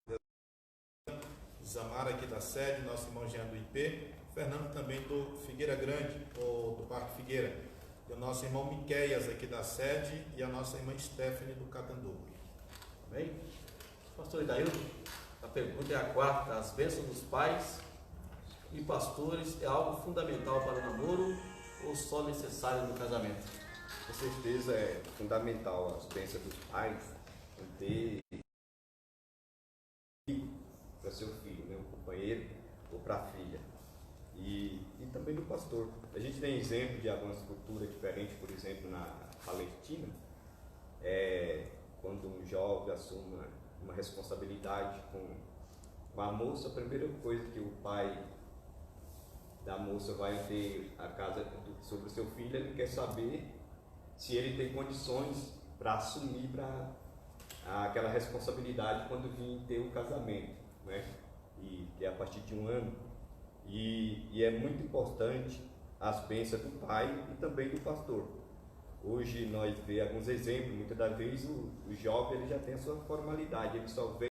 Zamara aqui da sede, nosso irmão Jean do IP, Fernando também do Figueira Grande, ou do Parque Figueira, e o nosso irmão Miqueias aqui da sede e a nossa irmã Stephanie do Catanduva. Amém? Pastor Idaildo, a pergunta é a quarta. As bênçãos dos pais e pastores é algo fundamental para o namoro ou só necessário no casamento? Com certeza é fundamental as bênçãos dos pais ter para seu filho, né? Um companheiro ou para a filha. E também do pastor. A gente tem exemplo de algumas culturas diferentes, por exemplo, na Palestina, quando um jovem assume uma responsabilidade com a moça, a primeira coisa que o pai da moça vai ter a casa sobre o seu filho, ele quer saber se ele tem condições para assumir aquela responsabilidade quando vir ter o casamento, né? E que é a partir de 1 ano. E é muito importante as bênçãos do pai e também do pastor. Hoje nós vemos alguns exemplos, muitas das vezes o jovem ele já tem a sua formalidade, ele só vem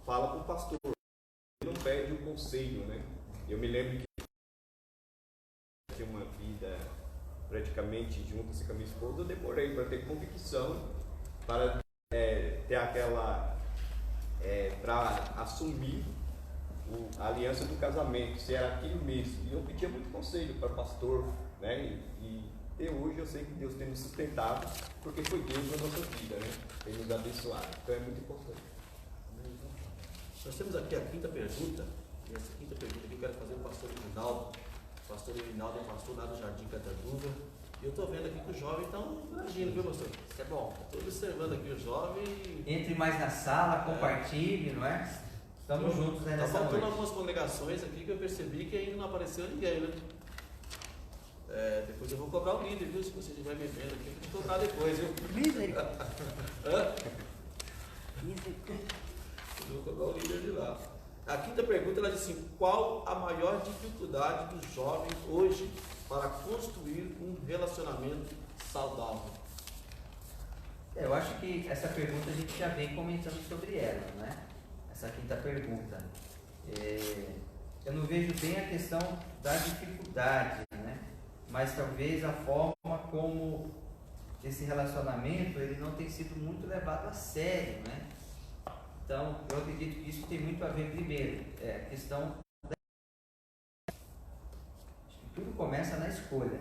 fala para o pastor, ele não pede o conselho, né? Eu me lembro que tinha uma vida praticamente junto assim, com a minha esposa, eu demorei para ter convicção, para ter aquela, para assumir a aliança do casamento, se era aquilo mesmo. E eu pedia muito conselho para o pastor, né? E até hoje eu sei que Deus tem nos sustentado, porque foi Deus na nossa vida, né? Tem nos abençoado. Então é muito importante. Nós temos aqui a quinta pergunta, e essa quinta pergunta que eu quero fazer para o pastor Irinaldo. O pastor Irinaldo é pastor lá do Jardim Catanduva. E eu estou vendo aqui que os jovens estão agindo, viu, pastor? Isso é bom. Estou observando aqui os jovens. Entre mais na sala, compartilhe, não é? Estamos juntos Tá nessa faltando noite. algumas congregações aqui que eu percebi que ainda não apareceu ninguém, né? Depois eu vou cobrar o líder, viu? Se você estiver me vendo aqui, eu vou cobrar depois, viu? Misericórdia. Hã? Misericórdia. Eu vou cobrar o líder de lá. A quinta pergunta, ela diz assim: qual a maior dificuldade dos jovens hoje para construir um relacionamento saudável? Eu acho que essa pergunta a gente já vem comentando sobre ela, né? Essa quinta pergunta. Eu não vejo bem a questão da dificuldade, né? Mas talvez a forma como esse relacionamento ele não tem sido muito levado a sério, né? Então, eu acredito que isso tem muito a ver, primeiro, a questão da... Acho que tudo começa na escolha.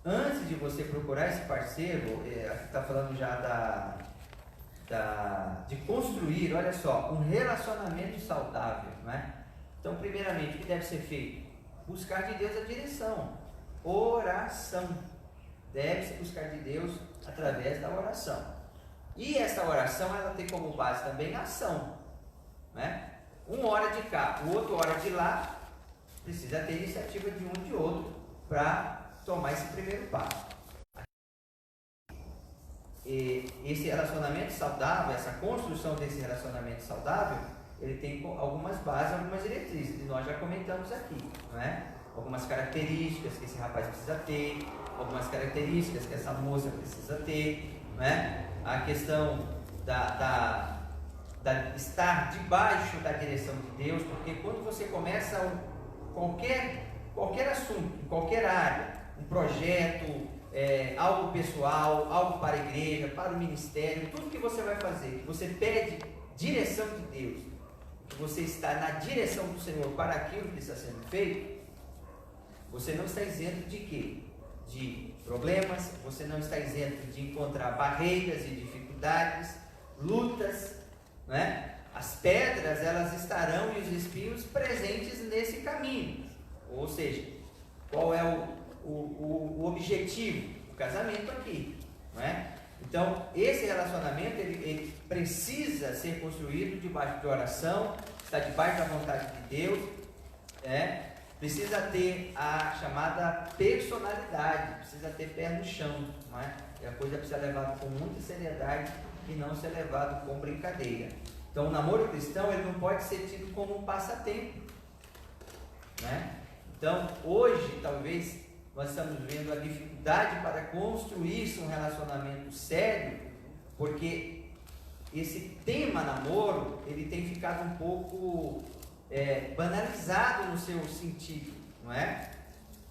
Antes de você procurar esse parceiro, aqui está falando já de construir, olha só, um relacionamento saudável, né? Então, primeiramente, o que deve ser feito? Buscar de Deus a direção. Oração. Deve-se buscar de Deus através da oração. E essa oração, ela tem como base também a ação, né? Um ora de cá, o outro ora de lá, precisa ter iniciativa de um e de outro para tomar esse primeiro passo. E esse relacionamento saudável, essa construção desse relacionamento saudável, ele tem algumas bases, algumas diretrizes, e nós já comentamos aqui, né? Algumas características que esse rapaz precisa ter, algumas características que essa moça precisa ter, né? A questão da estar debaixo da direção de Deus, porque quando você começa qualquer assunto, em qualquer área, um projeto, algo pessoal, algo para a igreja, para o ministério, tudo que você vai fazer, que você pede direção de Deus, que você está na direção do Senhor para aquilo que está sendo feito, você não está isento de quê? De problemas, você não está isento de encontrar barreiras e dificuldades, lutas, né? As pedras, elas estarão e os espinhos presentes nesse caminho. Ou seja, qual é o objetivo? O casamento aqui, não é? Então, esse relacionamento, ele precisa ser construído debaixo de oração, está debaixo da vontade de Deus, precisa ter a chamada personalidade, precisa ter pé no chão, não é? E a coisa precisa ser levada com muita seriedade e não ser levado com brincadeira. Então, o namoro cristão, ele não pode ser tido como um passatempo, né? Então, hoje, talvez, nós estamos vendo a dificuldade para construir um relacionamento sério, porque esse tema namoro, ele tem ficado um pouco banalizado no seu sentido, não é?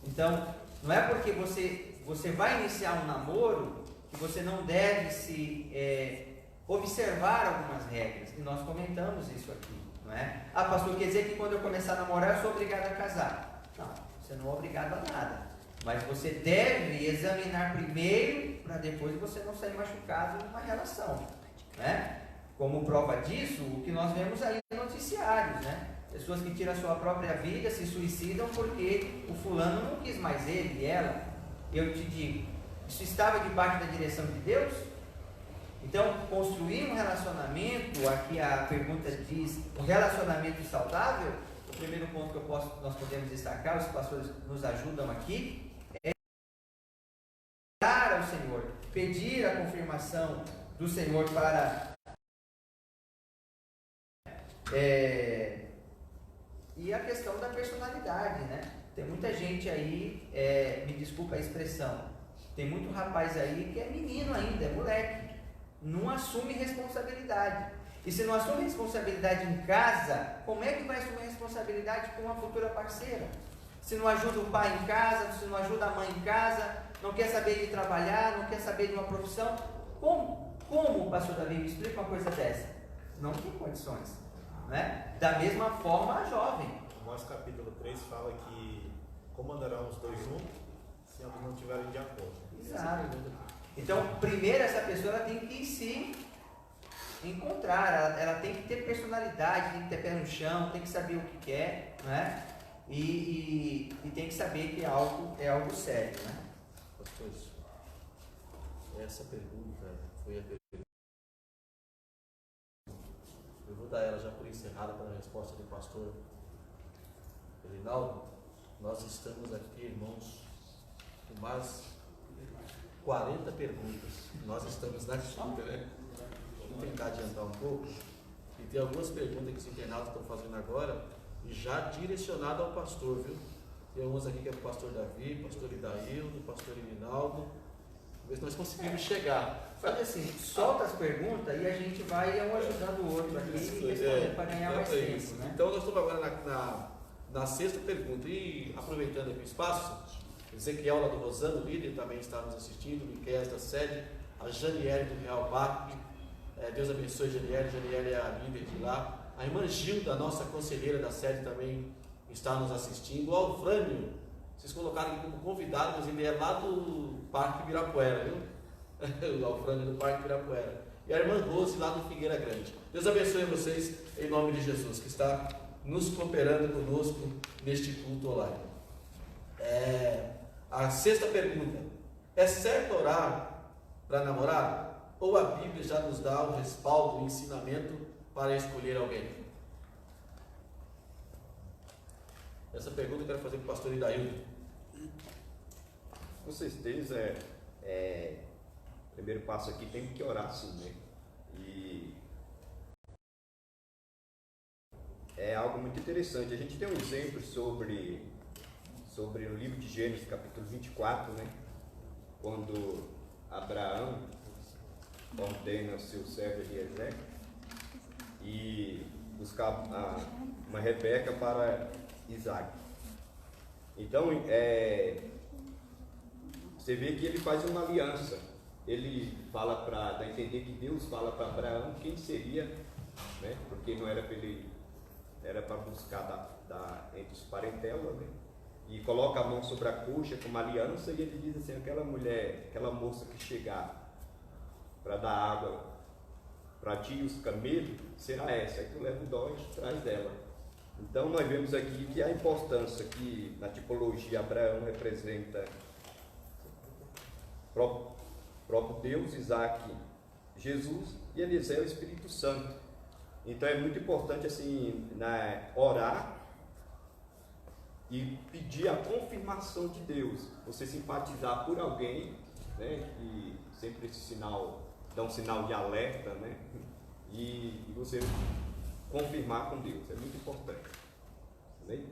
Então, não é porque você vai iniciar um namoro que você não deve se observar algumas regras, e nós comentamos isso aqui, não é? Ah, pastor, quer dizer que quando eu começar a namorar eu sou obrigado a casar? Não, você não é obrigado a nada, mas você deve examinar primeiro, para depois você não sair machucado numa relação, né? Como prova disso, o que nós vemos aí nos noticiários, né? Pessoas que tiram a sua própria vida, se suicidam porque o fulano não quis mais ele e ela. Eu te digo, isso estava debaixo da direção de Deus? Então, construir um relacionamento, aqui a pergunta diz, um relacionamento saudável, o primeiro ponto que nós podemos destacar, os pastores nos ajudam aqui, é orar ao Senhor, pedir a confirmação do Senhor para... E a questão da personalidade, né? Tem muita gente aí, me desculpa a expressão, tem muito rapaz aí que é menino ainda, é moleque, não assume responsabilidade. E se não assume responsabilidade em casa, como é que vai assumir responsabilidade com uma futura parceira? Se não ajuda o pai em casa, se não ajuda a mãe em casa, não quer saber de trabalhar, não quer saber de uma profissão, como? Como, pastor Davi, me explica uma coisa dessa? Não tem condições, né? Da mesma forma a jovem. Amós capítulo 3 fala que como andarão os dois juntos se ambos não estiverem de acordo. Exato. Então, primeiro essa pessoa ela tem que se encontrar, ela tem que ter personalidade, tem que ter pé no chão, tem que saber o que quer, né? E tem que saber que é algo sério, né? Pastor, essa pergunta foi a pergunta. Eu vou dar ela já por encerrada para a resposta do pastor Reinaldo. Nós estamos aqui, irmãos, com mais 40 perguntas. Nós estamos na chuta, né? Vamos tentar adiantar um pouco. E tem algumas perguntas que os internautas estão fazendo agora, e já direcionado ao pastor, viu? Tem algumas aqui que é o pastor Davi, pastor Idaildo, pastor Reinaldo. Ver se nós conseguimos chegar. Faz assim, solta as perguntas e a gente vai um ajudando o outro aqui e responder para ganhar mais tempo, né? Então nós estamos agora na sexta pergunta. E aproveitando aqui o espaço, Ezequiel lá do Rosano, líder, também está nos assistindo, Miquel da sede, a Janiele do Real Parque, Deus abençoe Janiele, Janiele é a líder de lá, a irmã Gilda, nossa conselheira da sede, também está nos assistindo, o Alfrânio, vocês colocaram como convidado, mas ele é lá do Parque Ibirapuera, viu? O Alfrânio do Parque Ibirapuera, e a irmã Rose lá do Figueira Grande. Deus abençoe vocês em nome de Jesus, que está nos cooperando conosco neste culto online. A sexta pergunta: é certo orar para namorar? Ou a Bíblia já nos dá o respaldo, o ensinamento para escolher alguém? Essa pergunta eu quero fazer para o pastor Idaildo. Com certeza, o primeiro passo aqui tem que orar sim, né? E é algo muito interessante. A gente tem um exemplo sobre o livro de Gênesis, capítulo 24, né? Quando Abraão ordena o seu servo Eliezer e buscar uma Rebeca para Isaac. Então, você vê que ele faz uma aliança. Ele fala para dar a entender que Deus fala para Abraão quem seria, né? Porque não era para ele, era para buscar entre os parentelas, né? E coloca a mão sobre a coxa com uma aliança e ele diz assim: aquela mulher, aquela moça que chegar para dar água para ti e os camelos, será essa. Aí tu leva o dó e traz dela. Então nós vemos aqui que a importância que na tipologia Abraão representa próprio Deus, Isaac, Jesus, e Eliseu, o Espírito Santo. Então é muito importante assim, orar e pedir a confirmação de Deus. Você simpatizar por alguém, né, e sempre esse sinal, dá um sinal de alerta, né, e você confirmar com Deus, é muito importante. Amém?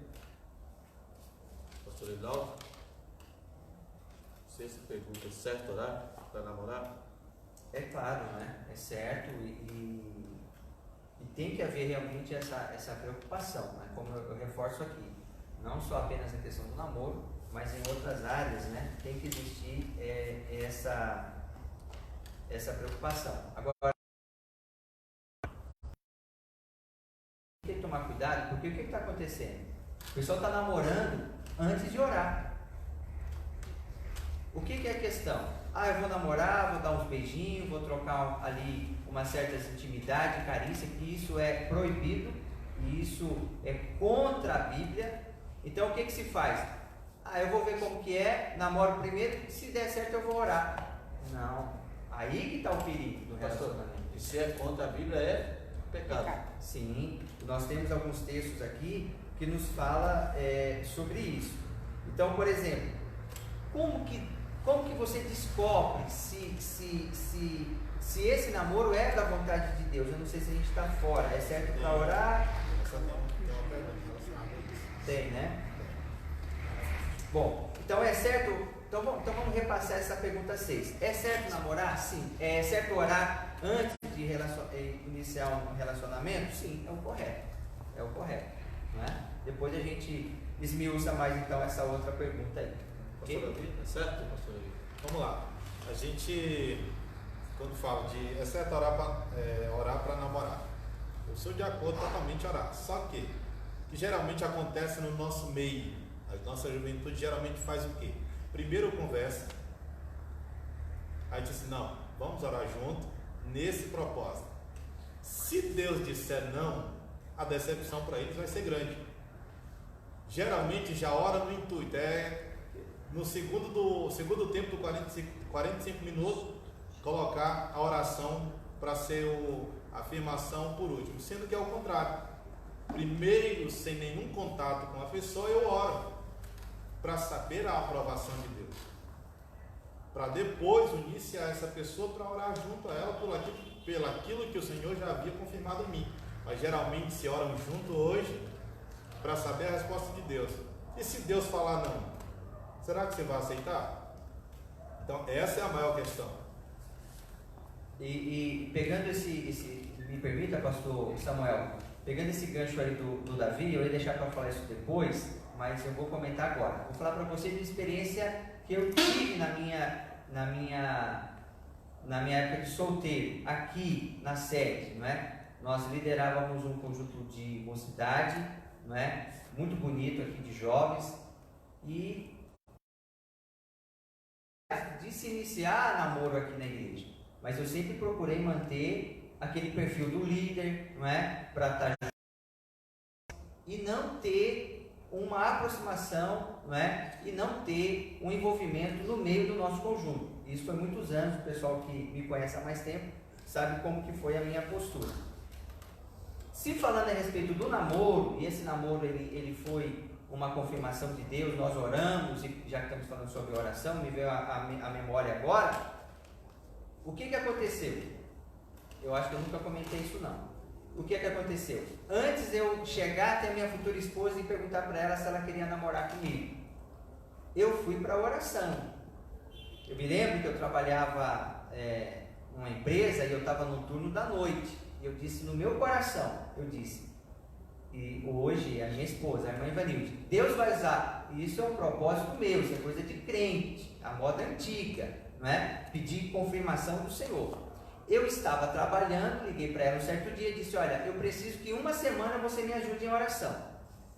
Pastor Edaldo, você pergunta, é certo orar para namorar? É claro, né? É certo e tem que haver realmente essa preocupação, né? Como eu reforço aqui, não só apenas a questão do namoro, mas em outras áreas, né? Tem que existir essa preocupação. Agora, tem que tomar cuidado, porque o que está acontecendo? O pessoal está namorando antes de orar. O que é a questão? Eu vou namorar, vou dar uns beijinhos, vou trocar ali uma certa intimidade, carícia, que isso é proibido e isso é contra a Bíblia. Então o que se faz? Eu vou ver como que é, namoro primeiro, se der certo eu vou orar. Não, aí que está o perigo do relacionamento. E se é contra a Bíblia é pecado. Sim, nós temos alguns textos aqui que nos fala sobre isso. Então, por exemplo, como que você descobre se esse namoro é da vontade de Deus? Eu não sei se a gente está fora. É certo para orar? Tem, né? Bom, então é certo. Então vamos repassar essa pergunta 6. É certo namorar? Sim. É certo orar antes de iniciar um relacionamento? Sim, é o correto. É o correto. Não é? Depois a gente esmiuça mais então essa outra pergunta aí. Pastor Davi, é certo, pastor Davi? Vamos lá. A gente, quando fala de é certo orar para namorar, eu sou de acordo totalmente orar. Só que geralmente acontece no nosso meio. A nossa juventude geralmente faz o quê? Primeiro conversa, aí diz assim, não, vamos orar junto nesse propósito. Se Deus disser não, a decepção para eles vai ser grande. Geralmente já ora no intuito, no segundo tempo do 45 minutos, colocar a oração para ser a afirmação por último, sendo que é o contrário. Primeiro, sem nenhum contato com a pessoa, eu oro para saber a aprovação de Deus, para depois iniciar essa pessoa para orar junto a ela pelaquilo que o Senhor já havia confirmado em mim. Mas geralmente se oram junto hoje para saber a resposta de Deus. E se Deus falar não, será que você vai aceitar? Então essa é a maior questão. E pegando me permita, pastor Samuel, pegando esse gancho aí do Davi, eu ia deixar para falar isso depois, mas eu vou comentar agora. Vou falar para vocês de experiência que eu tive na minha época de solteiro, aqui na sede, não é? Nós liderávamos um conjunto de mocidade, não é? Muito bonito aqui de jovens, e de se iniciar namoro aqui na igreja, mas eu sempre procurei manter aquele perfil do líder, não é? Para estar e não ter uma aproximação, não é? E não ter um envolvimento no meio do nosso conjunto. Isso foi muitos anos, o pessoal que me conhece há mais tempo sabe como que foi a minha postura. Se falando a respeito do namoro, e esse namoro ele foi uma confirmação de Deus, nós oramos, e já que estamos falando sobre oração, me veio a memória agora, o que aconteceu? Eu acho que eu nunca comentei isso não. O que aconteceu? Antes de eu chegar até a minha futura esposa e perguntar para ela se ela queria namorar comigo, eu fui para a oração. Eu me lembro que eu trabalhava numa empresa e eu estava no turno da noite. E eu disse no meu coração, E hoje, a minha esposa, a irmã Ivanilde, Deus vai usar, isso é um propósito meu, isso é coisa de crente, a moda antiga, não é? Pedir confirmação do Senhor. Eu estava trabalhando, liguei para ela um certo dia e disse, olha, eu preciso que uma semana você me ajude em oração.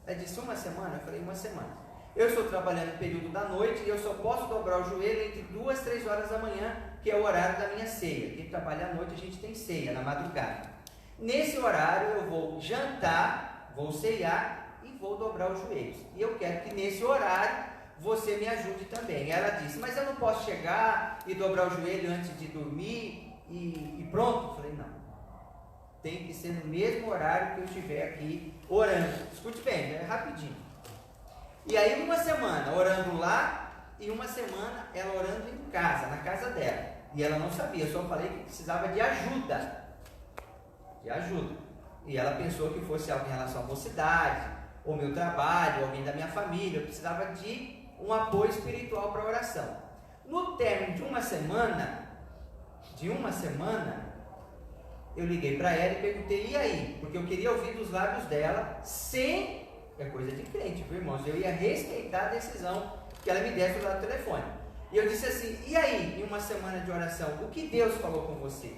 Ela disse, uma semana? Eu falei, uma semana. Eu estou trabalhando no período da noite e eu só posso dobrar o joelho entre 2 e 3 horas da manhã, que é o horário da minha ceia. Quem trabalha à noite, a gente tem ceia, na madrugada. Nesse horário eu vou jantar, vou ceiar e vou dobrar os joelhos. E eu quero que nesse horário você me ajude também. Ela disse, mas eu não posso chegar e dobrar o joelho antes de dormir e pronto? Eu falei, não. Tem que ser no mesmo horário que eu estiver aqui orando. Escute bem, é rapidinho. E aí uma semana orando lá e uma semana ela orando em casa, na casa dela. E ela não sabia, eu só falei que precisava de ajuda. De ajuda. E ela pensou que fosse algo em relação à mocidade, ou meu trabalho, alguém da minha família. Eu precisava de um apoio espiritual para a oração. No término de uma semana, eu liguei para ela e perguntei, e aí? Porque eu queria ouvir dos lábios dela, sem, é coisa de crente, viu, irmãos? Eu ia respeitar a decisão que ela me desse do lado do telefone. E eu disse assim, e aí, em uma semana de oração, o que Deus falou com você?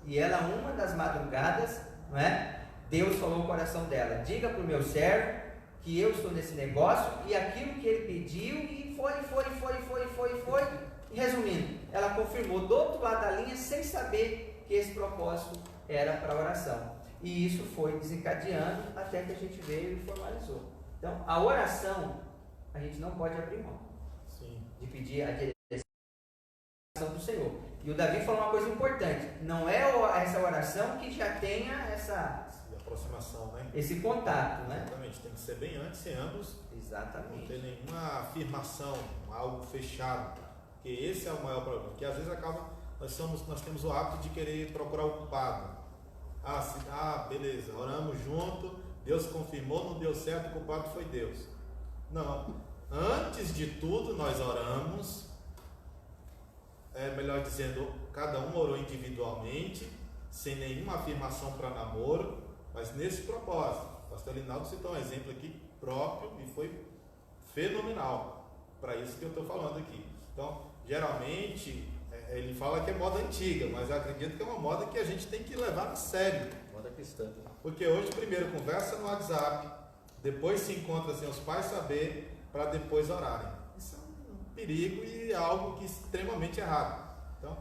E ela, uma das madrugadas, não é? Deus falou no coração dela, diga para o meu servo que eu estou nesse negócio e aquilo que ele pediu e foi. E resumindo, ela confirmou do outro lado da linha sem saber que esse propósito era para a oração. E isso foi desencadeando até que a gente veio e formalizou. Então, a oração, a gente não pode abrir mão. Sim. De pedir a direção do Senhor. E o Davi falou uma coisa importante, não é essa oração que já tenha essa aproximação, né? Esse contato, né? Exatamente, tem que ser bem antes, sem ambos. Exatamente. Não ter nenhuma afirmação, algo fechado. Porque esse é o maior problema. Porque às vezes nós temos o hábito de querer procurar o culpado. Beleza, oramos junto, Deus confirmou, não deu certo, o culpado foi Deus. Não. Antes de tudo, nós oramos. Melhor dizendo, cada um orou individualmente, sem nenhuma afirmação para namoro, mas nesse propósito. O pastor Linaldo citou um exemplo aqui próprio e foi fenomenal para isso que eu estou falando aqui. Então, geralmente, ele fala que é moda antiga, mas eu acredito que é uma moda que a gente tem que levar a sério. Moda cristã. Porque hoje, primeiro, conversa no WhatsApp, depois se encontra sem os pais saber, para depois orarem. Isso é um perigo e algo que é extremamente errado. Então,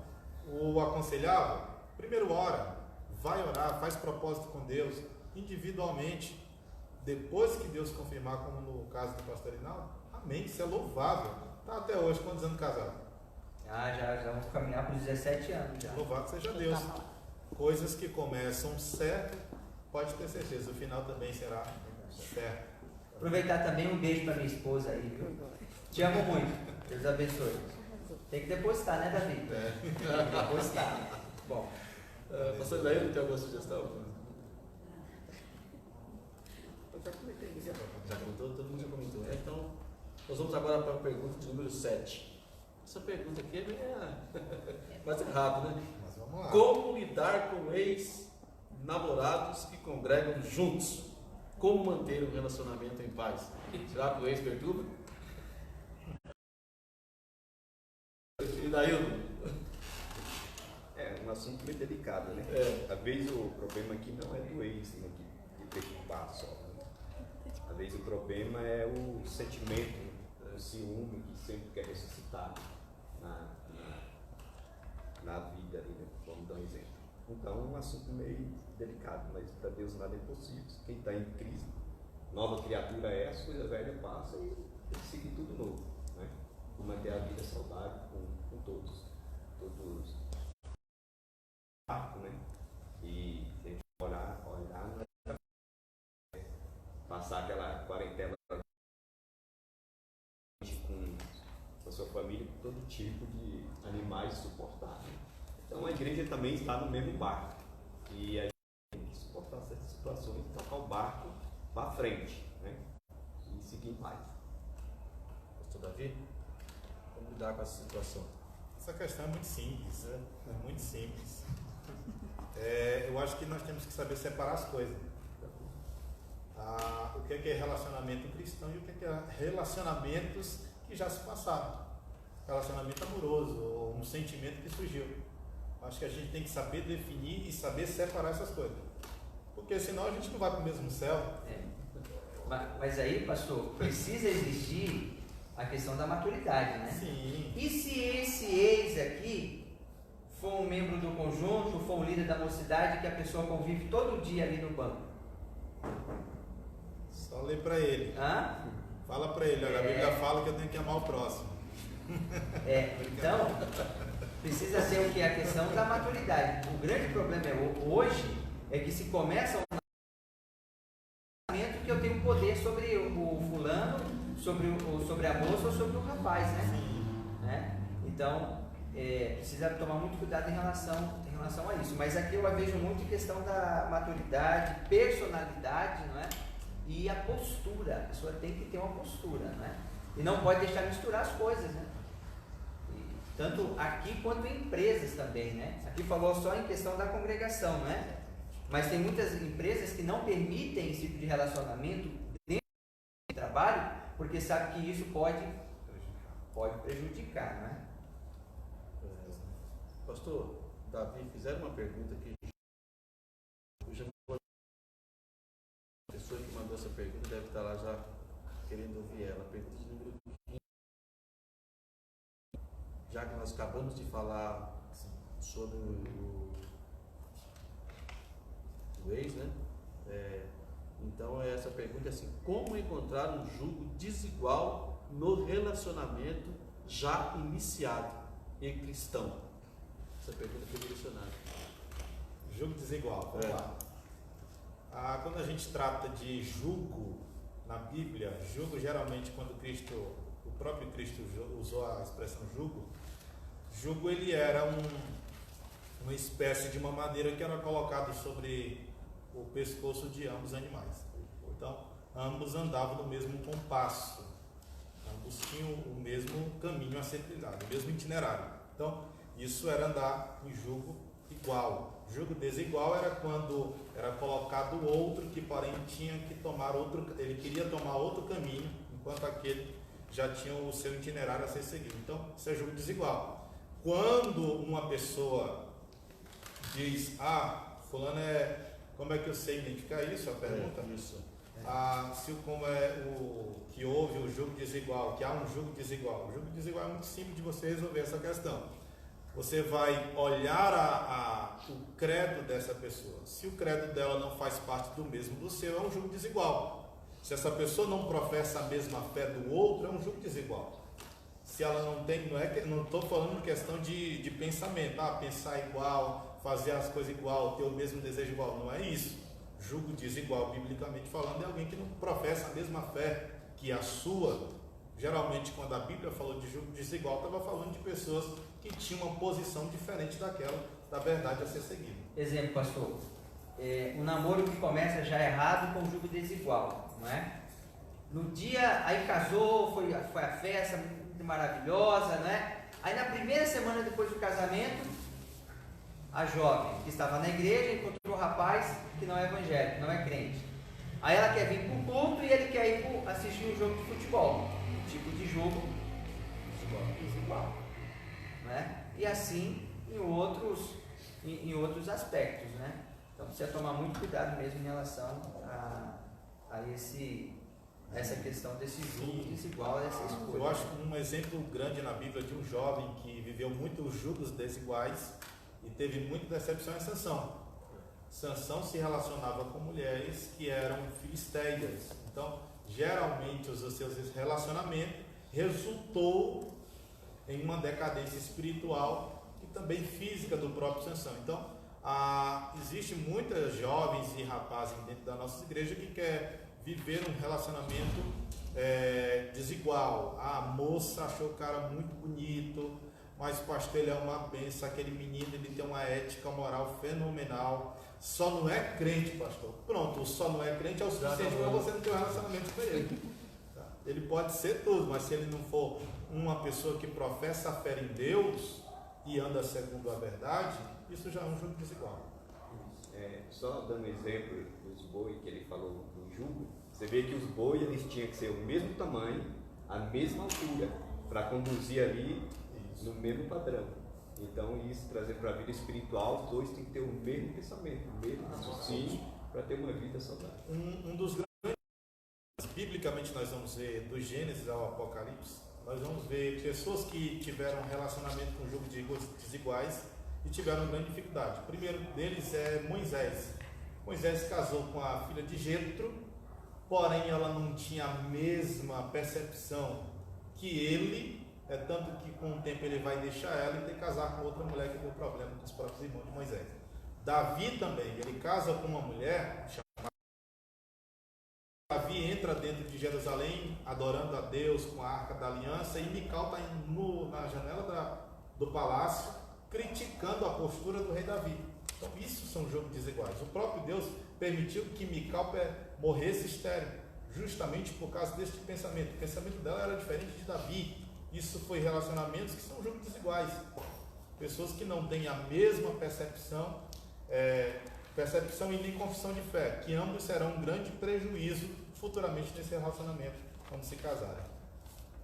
o aconselhável, primeiro ora, vai orar, faz propósito com Deus, individualmente. Depois que Deus confirmar, como no caso do pastor Rinaldo, amém, isso é louvável. Está até hoje, quantos anos casado? Já vamos caminhar para os 17 anos já. Louvado seja Deus. Coisas que começam certo, pode ter certeza, o final também será certo. Aproveitar também um beijo para minha esposa aí, viu? Te amo muito. Deus abençoe. Tem que depositar, né, Davi? Tem que depositar. Bom. Pastor Daí, tem alguma sugestão? Já comentou? Todo mundo já comentou. Então, nós vamos agora para a pergunta de número 7. Essa pergunta aqui é meio... mas é rápido, né? Mas vamos lá. Como lidar com ex-namorados que congregam juntos? Como manter o relacionamento em paz? Será que o ex perturba? E daí É um assunto meio delicado, né? Às vezes o problema aqui não é do ex, né? De perturbar só. Né? Às vezes o problema é o sentimento, o ciúme que sempre quer ressuscitar na vida ali, né? Vamos dar um exemplo. Então é um assunto meio delicado, mas para Deus nada é impossível. Quem está em crise, nova criatura é, as coisas velhas passam e tem que seguir tudo novo, né? E manter a vida saudável com todos, né? E tem que olhar passar aquela quarentena com a sua família, com todo tipo de animais suportar. Então a igreja também está no mesmo barco e a gente tem que suportar certas situações, tocar o barco para frente, né? E seguir em paz. Pastor Davi, como lidar com essa situação? Essa questão é muito simples, né? É muito simples. Eu acho que nós temos que saber separar as coisas. o que é relacionamento cristão e o que é relacionamentos que já se passaram. Relacionamento amoroso, ou um sentimento que surgiu. Acho que a gente tem que saber definir e saber separar essas coisas. Porque senão a gente não vai para o mesmo céu. Mas aí, pastor, precisa existir a questão da maturidade, né? Sim. E se esse ex aqui for um membro do conjunto, for um líder da mocidade, que a pessoa convive todo dia ali no banco? Só lê para ele. Hã? Fala para ele, olha, a Bíblia fala que eu tenho que amar o próximo. Então, precisa ser o que? A questão da maturidade. O grande problema hoje é que se começa um que eu tenho poder sobre o fulano, sobre a moça ou sobre o rapaz, né? Então, precisa tomar muito cuidado em relação a isso. Mas aqui eu vejo muito em questão da maturidade, personalidade, não é? E a postura. A pessoa tem que ter uma postura, não é? E não pode deixar misturar as coisas, né? Tanto aqui quanto em empresas também, né? Aqui falou só em questão da congregação, né? Mas tem muitas empresas que não permitem esse tipo de relacionamento dentro do trabalho, porque sabe que isso pode prejudicar, né? Pastor Davi, fizeram uma pergunta que a pessoa que mandou essa pergunta deve estar lá já querendo ouvir ela. Pergunta de número 15. Já que nós acabamos de falar sobre o ex, né? Então essa pergunta é assim: como encontrar um jugo desigual no relacionamento já iniciado e cristão? Essa pergunta foi direcionada. Jugo desigual, vamos lá. Quando a gente trata de jugo na Bíblia, jugo geralmente quando o próprio Cristo usou a expressão jugo ele era uma espécie de uma madeira que era colocada sobre o pescoço de ambos animais. Então, ambos andavam no mesmo compasso, ambos tinham o mesmo caminho a ser trilhado, o mesmo itinerário. Então, isso era andar em jugo igual. Jugo desigual era quando era colocado o outro que, porém, tinha que tomar ele queria tomar outro caminho, enquanto aquele já tinha o seu itinerário a ser seguido. Então, isso é jugo desigual. Quando uma pessoa diz, fulano como é que eu sei identificar isso? A pergunta? Isso. Como é que houve o jugo desigual, que há um jugo desigual. O jugo desigual é muito simples de você resolver essa questão. Você vai olhar o credo dessa pessoa. Se o credo dela não faz parte do mesmo do seu, é um jugo desigual. Se essa pessoa não professa a mesma fé do outro, é um jugo desigual. Se ela não tem, não estou falando questão de pensamento, pensar igual, fazer as coisas igual, ter o mesmo desejo igual, não é isso. Jugo desigual, biblicamente falando, é alguém que não professa a mesma fé que a sua. Geralmente, quando a Bíblia falou de jugo desigual, estava falando de pessoas que tinham uma posição diferente daquela da verdade a ser seguida. Exemplo, pastor, um namoro que começa já errado com jugo desigual, não é? No dia, aí casou, foi a festa muito maravilhosa, né? Aí na primeira semana depois do casamento, a jovem que estava na igreja encontrou um rapaz que não é evangélico, não é crente. Aí ela quer vir para o culto e ele quer ir assistir um jogo de futebol. Um tipo de jogo desigual, né? E assim em outros aspectos, né? Então precisa tomar muito cuidado mesmo em relação a essa questão desse jugo desigual, dessa escolha. Eu acho um exemplo grande na Bíblia de um jovem que viveu muitos jugos desiguais e teve muita decepção é Sansão. Sansão se relacionava com mulheres que eram filisteias. Então, geralmente, os seus relacionamentos resultou em uma decadência espiritual e também física do próprio Sansão. Então, existe muitas jovens e rapazes dentro da nossa igreja que quer viver um relacionamento desigual. A moça achou o cara muito bonito, mas o pastor ele é uma benção, aquele menino ele tem uma ética moral fenomenal, só não é crente, pastor. Pronto, o só não é crente é o suficiente para você não ter um relacionamento com ele. Tá? Ele pode ser tudo, mas se ele não for uma pessoa que professa a fé em Deus e anda segundo a verdade, isso já é um jugo desigual. Só dando exemplo dos boi que ele falou do jugo, você vê que os bois eles tinham que ser o mesmo tamanho, a mesma altura, para conduzir ali no mesmo padrão. Então, isso trazer para a vida espiritual, os dois têm que ter o mesmo pensamento, o mesmo raciocínio, para ter uma vida saudável. Um dos grandes, biblicamente nós vamos ver, do Gênesis ao Apocalipse, nós vamos ver pessoas que tiveram um relacionamento com jogo de desiguais e tiveram grande dificuldade. O primeiro deles é Moisés. Moisés casou com a filha de Jetro, porém ela não tinha a mesma percepção que ele, tanto que com o tempo ele vai deixar ela e ter que casar com outra mulher que deu problema com os próprios irmãos de Moisés. Davi também, ele casa com uma mulher chamada. Davi entra dentro de Jerusalém adorando a Deus com a Arca da Aliança, e Mical está na janela do palácio criticando a postura do rei Davi. Então isso são jogos desiguais. O próprio Deus permitiu que Mical morresse estéril, justamente por causa deste pensamento. O pensamento dela era diferente de Davi. Isso foi relacionamentos que são jogos desiguais. Pessoas que não têm a mesma percepção e nem confissão de fé, que ambos serão um grande prejuízo futuramente nesse relacionamento, quando se casarem.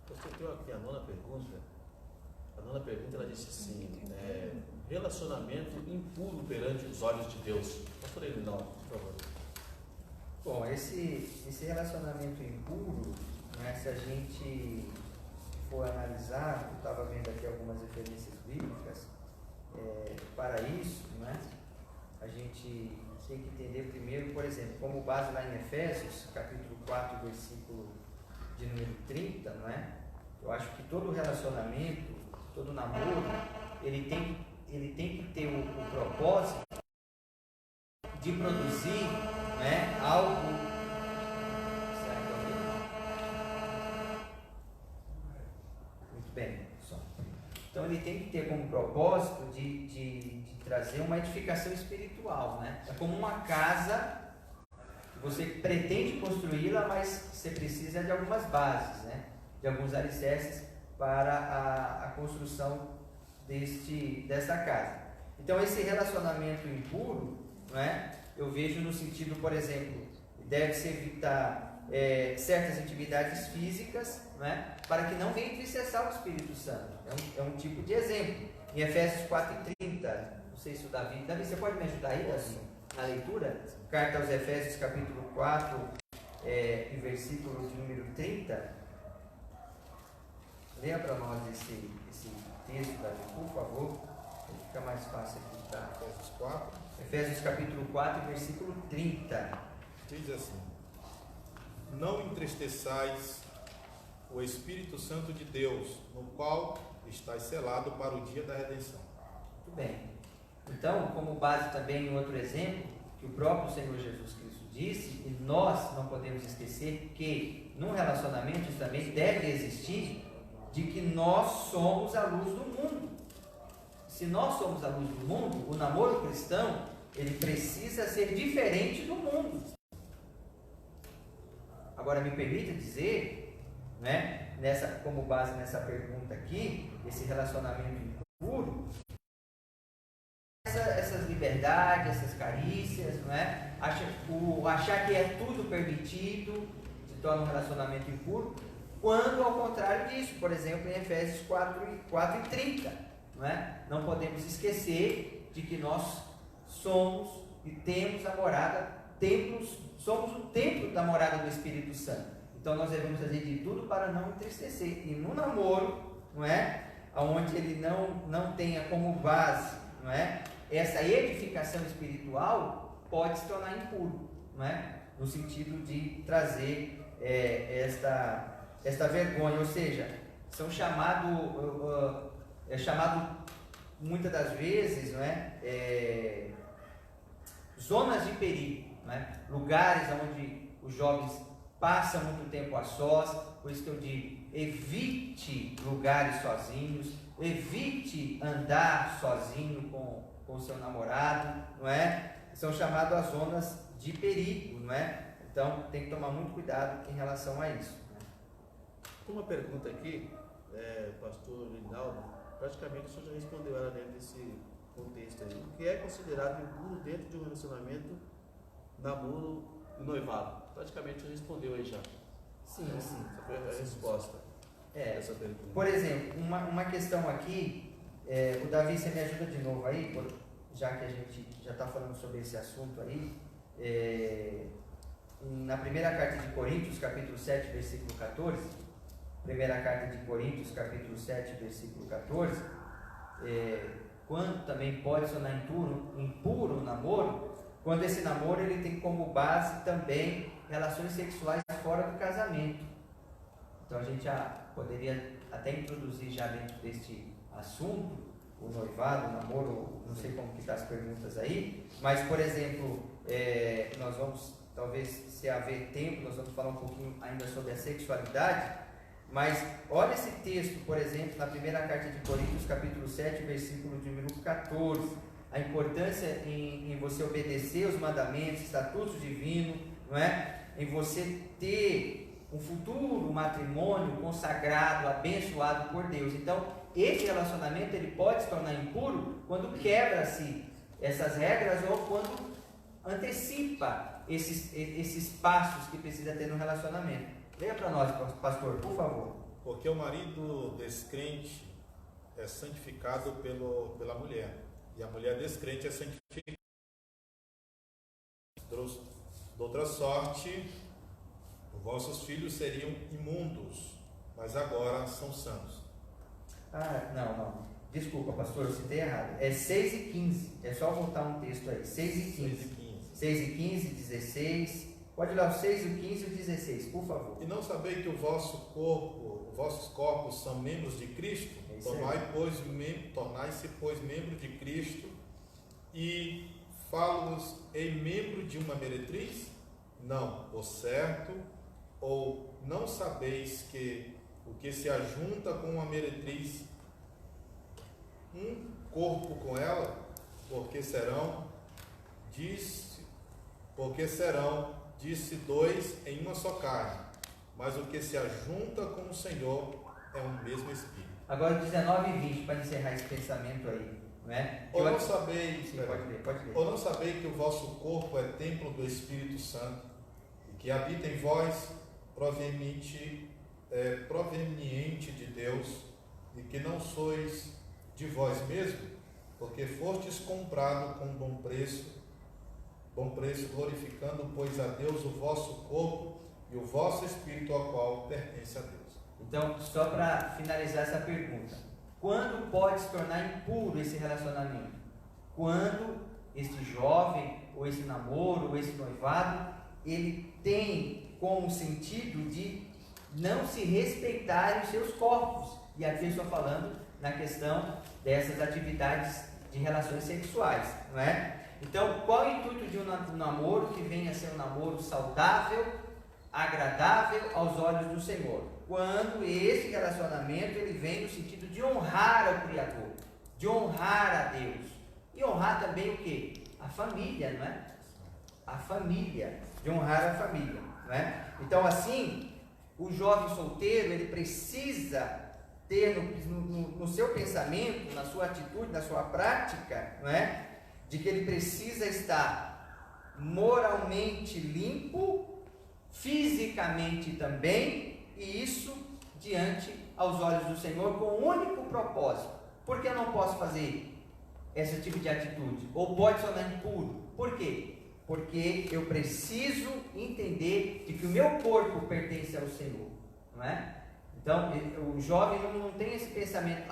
Você tem aqui a nona pergunta. A nona pergunta, ela disse assim, relacionamento impuro perante os olhos de Deus. Pastor Elinaldo, por favor. Bom, esse relacionamento impuro, né, se a gente for analisar, eu estava vendo aqui algumas referências bíblicas, para isso, né, a gente tem que entender primeiro, por exemplo, como base lá em Efésios, capítulo 4, versículo de número 30, não é? Eu acho que todo relacionamento, todo namoro, ele tem que ter o propósito de produzir, né, algo. Será que eu ouvi? Muito bem, pessoal. Então ele tem que ter como propósito de trazer uma edificação espiritual, né? É como uma casa que você pretende construí-la, mas você precisa de algumas bases, né? De alguns alicerces para a construção dessa casa. Então esse relacionamento impuro, não é? Eu vejo no sentido, por exemplo, deve-se evitar certas atividades físicas, não é? Para que não venha entristecer o Espírito Santo. É um tipo de exemplo. Em Efésios 4:30, não sei se o Davi, você pode me ajudar aí, Davi, na leitura? Carta aos Efésios, capítulo 4, e versículo de número 30. Leia para nós esse texto, Davi, por favor. Fica mais fácil aqui, tá? Efésios 4. Efésios capítulo 4, versículo 30. Diz assim: não entristeçais o Espírito Santo de Deus, no qual estáis selado para o dia da redenção. Muito bem. Então, como base também em outro exemplo, que o próprio Senhor Jesus Cristo disse, e nós não podemos esquecer que num relacionamento isso também deve existir, de que nós somos a luz do mundo. Se nós somos a luz do mundo, o namoro cristão, ele precisa ser diferente do mundo. Agora, me permita dizer, né, como base nessa pergunta aqui, esse relacionamento impuro, essas liberdades, essas carícias, não é? Achar que é tudo permitido se torna um relacionamento impuro, quando ao contrário disso, por exemplo, em Efésios 4:30, não é? Não podemos esquecer de que nós somos e temos a morada, somos o templo da morada do Espírito Santo. Então nós devemos fazer de tudo para não entristecer. E no namoro, não é? Onde ele não tenha como base, não é? Essa edificação espiritual, pode se tornar impuro, não é? No sentido de trazer esta vergonha, ou seja, são chamado muitas das vezes, não é? Zonas de perigo, não é? Lugares onde os jovens passam muito tempo a sós. Por isso que eu digo, evite lugares sozinhos, evite andar sozinho com o seu namorado, não é? São chamadas as zonas de perigo, não é? Então tem que tomar muito cuidado em relação a isso. Uma pergunta aqui, pastor Linaldo, praticamente o senhor já respondeu ela dentro desse contexto aí. O que é considerado impuro dentro de um relacionamento namoro do noivado? Praticamente respondeu aí já. Sim, sim. Essa foi a resposta dessa pergunta. Por exemplo, uma questão aqui, o Davi, você me ajuda de novo aí, já que a gente já está falando sobre esse assunto aí, na primeira carta de Coríntios, capítulo 7, versículo 14, primeira carta de Coríntios, capítulo 7, versículo 14, quando também pode se tornar impuro o namoro, quando esse namoro ele tem como base também relações sexuais fora do casamento. Então a gente já poderia até introduzir já dentro deste assunto, o noivado, o namoro, não sei como que estão as perguntas aí, mas por exemplo, nós vamos, talvez se haver tempo, nós vamos falar um pouquinho ainda sobre a sexualidade, mas olha esse texto, por exemplo, na primeira carta de Coríntios, capítulo 7, versículo de número 14, a importância em você obedecer os mandamentos, estatutos divinos, não é? Em você ter um futuro matrimônio consagrado, abençoado por Deus. Então, esse relacionamento ele pode se tornar impuro quando quebra-se essas regras ou quando antecipa esses passos que precisa ter no relacionamento. Leia para nós, pastor, por favor. Porque o marido descrente é santificado pela mulher, e a mulher descrente é santificada. De outra sorte, os vossos filhos seriam imundos, mas agora são santos. Não. Desculpa, pastor, eu citei errado. É 6 e 15. É só voltar um texto aí. 6 e 15. 6 e 15, 16. Pode ler o 6, o 15 e o 16, por favor. E não sabei que os vossos corpos são membros de Cristo? Tornai-se, pois, membro de Cristo. E falo-vos em membro de uma meretriz? Não, por certo. Ou não sabeis que o que se ajunta com uma meretriz, um corpo com ela, porque serão, disse dois em uma só carne, mas o que se ajunta com o Senhor é um mesmo Espírito. Agora 19 e 20, para encerrar esse pensamento aí, não é? Ou não sabeis, Sim, pode ler. Ou não sabeis que o vosso corpo é templo do Espírito Santo, e que habita em vós, proveniente de Deus, e que não sois de vós mesmos, porque fostes comprado com bom preço, glorificando, pois, a Deus o vosso corpo e o vosso espírito, ao qual pertence a Deus. Então, só para finalizar essa pergunta, quando pode se tornar impuro esse relacionamento? Quando este jovem, ou esse namoro, ou esse noivado, ele tem como sentido de não se respeitarem os seus corpos. E aqui eu estou falando na questão dessas atividades de relações sexuais, não é? Então, qual o intuito de um namoro que venha a ser um namoro saudável, agradável aos olhos do Senhor? Quando esse relacionamento ele vem no sentido de honrar ao Criador, de honrar a Deus. E honrar também o quê? A família, não é? A família, de honrar a família, não é? Então, assim, o jovem solteiro, ele precisa ter no seu pensamento, na sua atitude, na sua prática, não é? De que ele precisa estar moralmente limpo, fisicamente também, e isso diante aos olhos do Senhor com um único propósito. Por que eu não posso fazer esse tipo de atitude? Ou pode se tornar impuro? Por quê? Porque eu preciso entender de que o meu corpo pertence ao Senhor, não é? Então, o jovem não tem esse pensamento,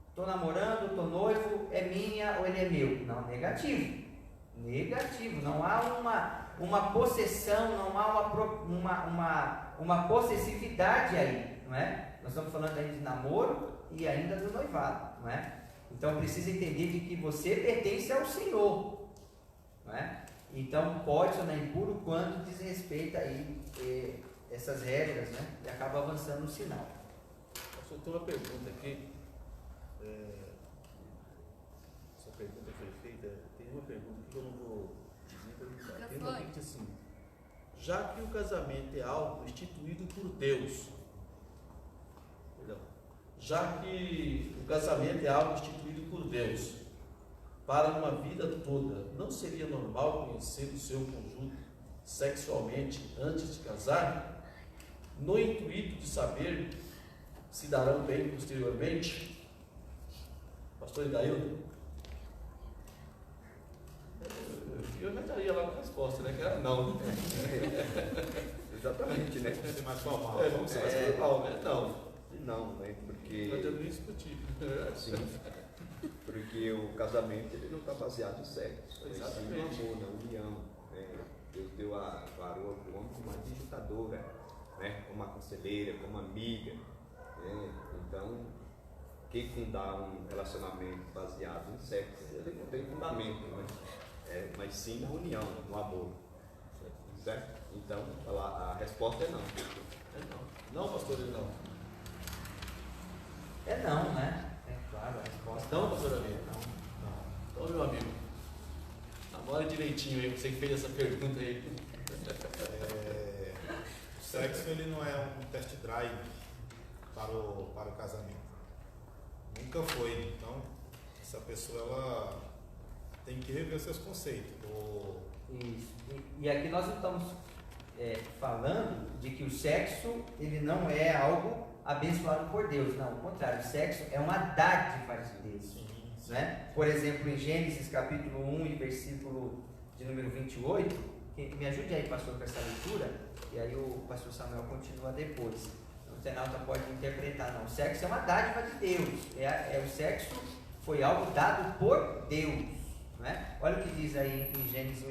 estou namorando, estou noivo, é minha ou ele é meu. Não, negativo, não há uma possessão, não há uma possessividade aí, não é? Nós estamos falando aí de namoro e ainda do noivado, não é? Então, precisa entender de que você pertence ao Senhor, não é? Então, pode se tornar impuro quando desrespeita aí essas regras, né? E acaba avançando no sinal. Eu tenho uma pergunta aqui. Essa pergunta foi feita. Tem uma pergunta que eu não vou nem perguntar. Tem uma que diz assim: já que o casamento é algo instituído por Deus, já que o casamento é algo instituído por Deus, para uma vida toda, não seria normal conhecer o seu cônjuge sexualmente antes de casar, no intuito de saber se darão bem posteriormente? Pastor Idaildo? Eu inventaria lá a resposta, né? Que era não. Exatamente, né? Vamos ser mais formal. Vamos ser mais formal, né? Não. Não, né? Porque, Não adianta nem discutir. sim, porque o casamento ele não está baseado em sexo, mas sim no amor, na união. Né? Deus deu a varoa para o homem como uma digitadora, né? Como uma conselheira, como uma amiga. Né? Então, quem fundar um relacionamento baseado em sexo, ele não tem fundamento, né? Mas sim na união, no amor. Certo? Então, a resposta é não. Não, pastor, não. É não, né? É claro, a resposta Não, pastor Davi? não. Então, meu amigo, namora direitinho aí, você que fez essa pergunta aí. O sexo ele não é um test drive para o casamento. Nunca foi. Então, essa pessoa ela tem que rever seus conceitos. Isso. E aqui nós não estamos falando de que o sexo ele não é algo abençoado por Deus. Não, ao contrário, o sexo é uma dádiva de Deus. Sim. Né? Por exemplo, em Gênesis capítulo 1 e versículo de número 28, me ajude aí, pastor, com essa leitura, e aí o pastor Samuel continua depois. O internauta pode interpretar, não. O sexo é uma dádiva de Deus. O sexo foi algo dado por Deus. Né? Olha o que diz aí em Gênesis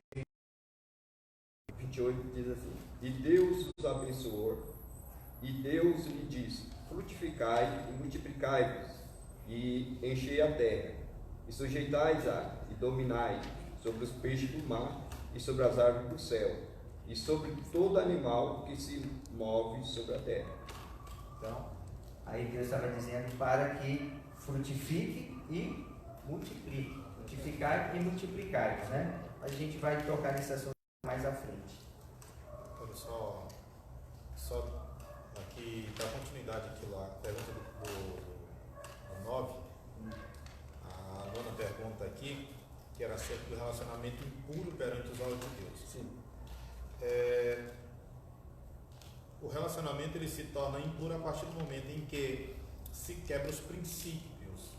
28 diz assim: E Deus os abençoou, e Deus lhe disse: frutificai e multiplicai-vos, e enchei a terra, e sujeitais-a, e dominai sobre os peixes do mar, e sobre as árvores do céu, e sobre todo animal que se move sobre a terra. Então, aí Deus estava dizendo para que frutifique e multiplique. Frutificar e multiplicar, né? A gente vai tocar nesse assunto mais à frente. Olha só aqui, para continuidade aqui lá, pergunta do 9, a nona pergunta aqui, que era acerca do relacionamento impuro perante os olhos de Deus. Sim. O relacionamento ele se torna impuro a partir do momento em que se quebra os princípios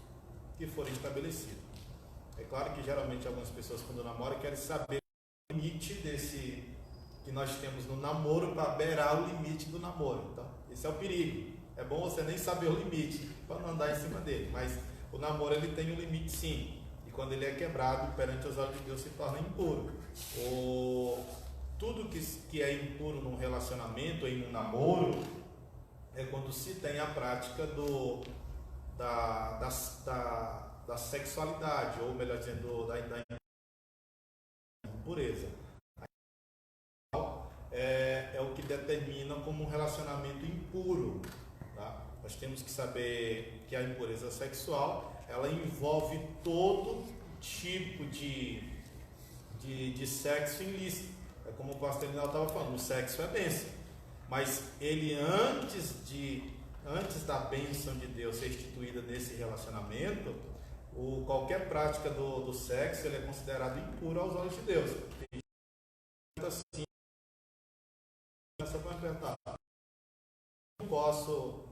que forem estabelecidos. É claro que geralmente algumas pessoas quando namoram querem saber o limite desse que nós temos no namoro para beirar o limite do namoro. Então, esse é o perigo. É bom você nem saber o limite para não andar em cima dele, mas o namoro ele tem um limite sim. E quando ele é quebrado perante os olhos de Deus se torna impuro. Tudo que é impuro num relacionamento, em um namoro, é quando se tem a prática da sexualidade, ou melhor dizendo, da impureza. É o que determina como um relacionamento impuro. Tá? Nós temos que saber que a impureza sexual ela envolve todo tipo de sexo ilícito. É como o pastor Linal estava falando, o sexo é bênção, mas ele antes da bênção de Deus ser instituída nesse relacionamento, qualquer prática do sexo ele é considerado impuro aos olhos de Deus. Assim, essa vai perguntar: não posso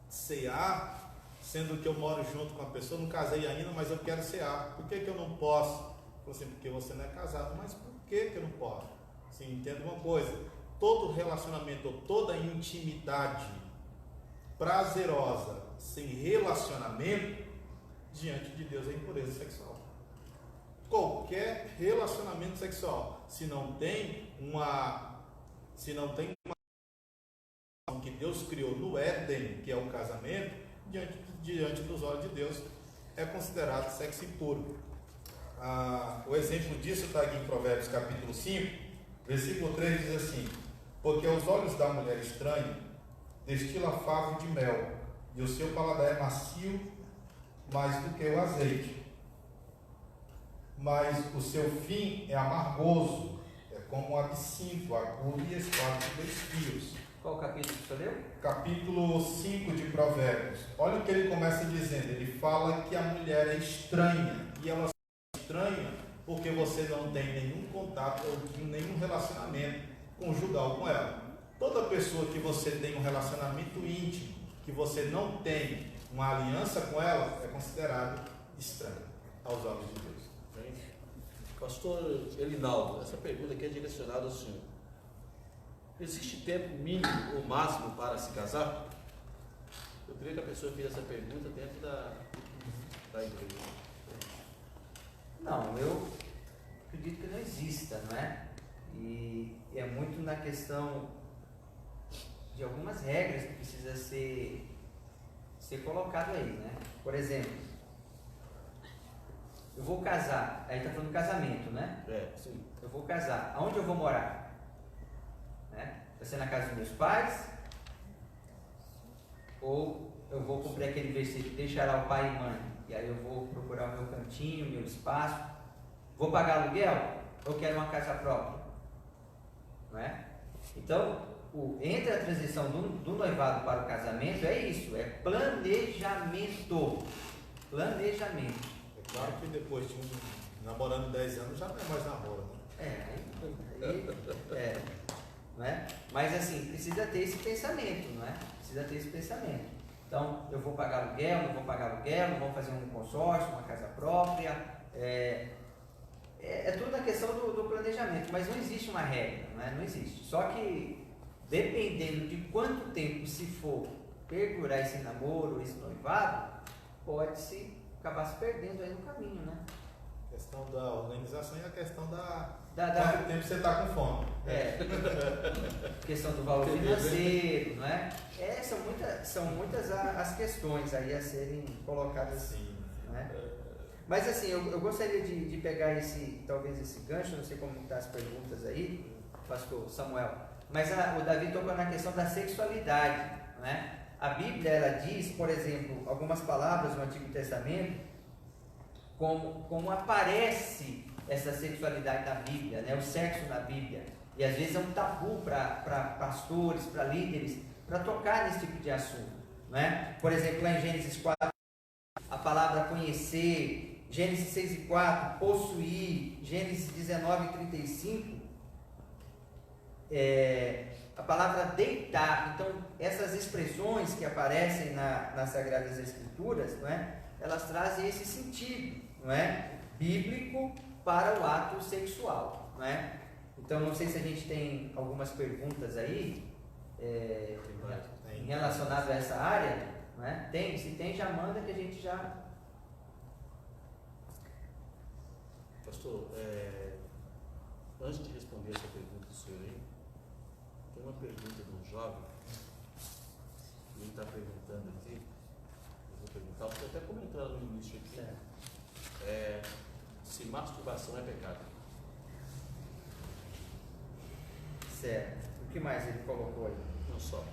cear, sendo que eu moro junto com a pessoa, não casei ainda, mas eu quero cear. Por que eu não posso? Assim, porque você não é casado. Mas por que eu não posso? Assim, entenda uma coisa: todo relacionamento, toda intimidade prazerosa sem relacionamento diante de Deus é impureza sexual. Qualquer relacionamento sexual, se não tem uma que Deus criou no Éden, que é o casamento, diante dos olhos de Deus, é considerado sexo impuro. O exemplo disso está aqui em Provérbios capítulo 5, versículo 3 diz assim: porque aos olhos da mulher estranha destila favo de mel, e o seu paladar é macio mais do que o azeite, mas o seu fim é amargoso, é como um absinto, agudo e esquadro de 2 fios. Qual capítulo que você leu? Capítulo 5 de Provérbios. Olha o que ele começa dizendo. Ele fala que a mulher é estranha e ela estranha porque você não tem nenhum contato ou nenhum relacionamento conjugal com ela. Toda pessoa que você tem um relacionamento íntimo, que você não tem uma aliança com ela, é considerado estranho aos olhos de Deus. Pastor Elinaldo, essa pergunta aqui é direcionada ao senhor. Existe tempo mínimo ou máximo para se casar? Eu creio que a pessoa fez essa pergunta dentro da igreja. Não, eu acredito que não exista, não é? E é muito na questão de algumas regras que precisa ser colocado aí, né? Por exemplo, eu vou casar, aí está falando casamento, né? Sim. Eu vou casar, aonde eu vou morar? Né? Vai ser na casa dos meus pais? Ou eu vou cumprir aquele versículo, deixará o pai e mãe, e aí eu vou procurar o meu cantinho, o meu espaço? Vou pagar aluguel? Ou quero uma casa própria? Não é? Então, entre a transição do noivado para o casamento é isso, é planejamento. Planejamento. É claro que depois de namorando 10 anos já não é mais namoro, né? Não é? Mas assim, precisa ter esse pensamento, não é? Precisa ter esse pensamento. Então, eu vou pagar aluguel, não vou pagar aluguel, não vou fazer um consórcio, uma casa própria. É tudo a questão do planejamento, mas não existe uma regra, não é? Não existe. Só que, dependendo de quanto tempo se for perdurar esse namoro, esse noivado, pode-se acabar se perdendo aí no caminho, né? A questão da organização e a questão quanto tempo você está com fome. Questão do valor financeiro, não é? São muitas as questões aí a serem colocadas assim, não é? Mas assim, eu gostaria de pegar talvez esse gancho, não sei como estão as perguntas aí, pastor Samuel, mas o Davi tocou na questão da sexualidade, não é? A Bíblia, ela diz, por exemplo, algumas palavras no Antigo Testamento, como aparece essa sexualidade na Bíblia, né? O sexo na Bíblia, e às vezes é um tabu para pastores, para líderes, para tocar nesse tipo de assunto, não é? Por exemplo, lá em Gênesis 4, a palavra conhecer, Gênesis 6 e 4, possuir, Gênesis 19 e 35, a palavra deitar. Então, essas expressões que aparecem nas Sagradas Escrituras, não é? Elas trazem esse sentido, não é? Bíblico para o ato sexual, não é? Então, não sei se a gente tem algumas perguntas aí relacionadas a essa área, não é? Se tem, já manda que a gente já... Pastor, antes de responder essa pergunta do senhor aí, tem uma pergunta de um jovem, ele está perguntando aqui, eu vou perguntar, porque até comentou no início aqui, se masturbação é pecado. Certo. O que mais ele colocou aí? Não só.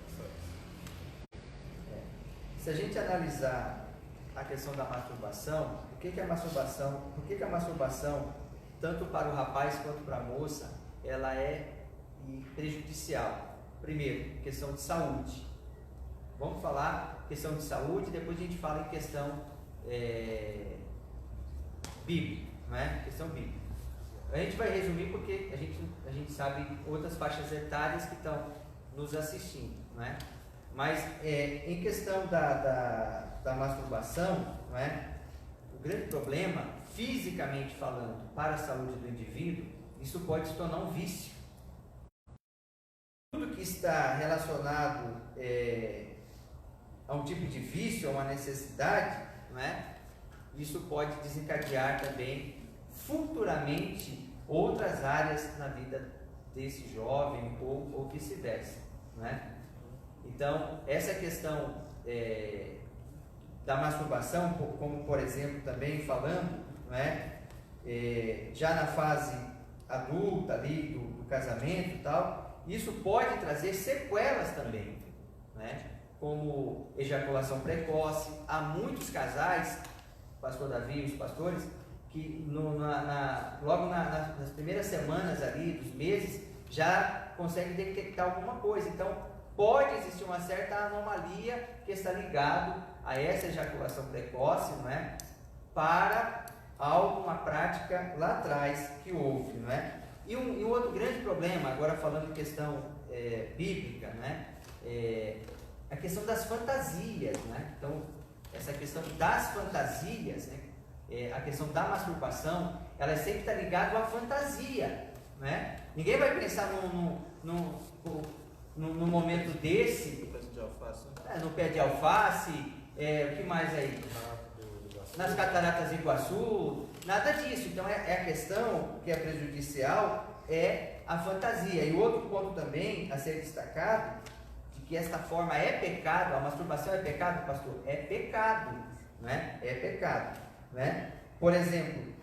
Se a gente analisar a questão da masturbação, o que é a masturbação? Por que a masturbação, tanto para o rapaz quanto para a moça, ela é prejudicial? Primeiro, questão de saúde. Vamos falar questão de saúde, depois a gente fala em questão bíblica, não é? Questão bíblica. A gente vai resumir porque a gente sabe outras faixas etárias que estão nos assistindo, não é? Mas em questão da masturbação, não é? O grande problema, fisicamente falando, para a saúde do indivíduo, isso pode se tornar um vício. Tudo que está relacionado a um tipo de vício, a uma necessidade, não é? Isso pode desencadear também futuramente outras áreas na vida desse jovem ou vice-versa, não é? Então, essa questão da masturbação, como por exemplo também falando, não é? Já na fase adulta ali do casamento e tal, isso pode trazer sequelas também, né? Como ejaculação precoce. Há muitos casais, pastor Davi e os pastores, que logo nas primeiras semanas ali, dos meses, já conseguem detectar alguma coisa. Então, pode existir uma certa anomalia que está ligado a essa ejaculação precoce, não é? Para alguma prática lá atrás que houve, não é? E um outro grande problema, agora falando em questão bíblica, né? A questão das fantasias, né? Então, essa questão das fantasias, né? A questão da masturbação, ela sempre está ligada à fantasia, né? Ninguém vai pensar num momento desse, De alface, né? no pé de alface, o que mais aí? Nas cataratas de Iguaçu, nada disso. Então, a questão que é prejudicial é a fantasia. E outro ponto também a ser destacado, de que esta forma é pecado, a masturbação é pecado, pastor? É pecado, né? É pecado, né? Por exemplo,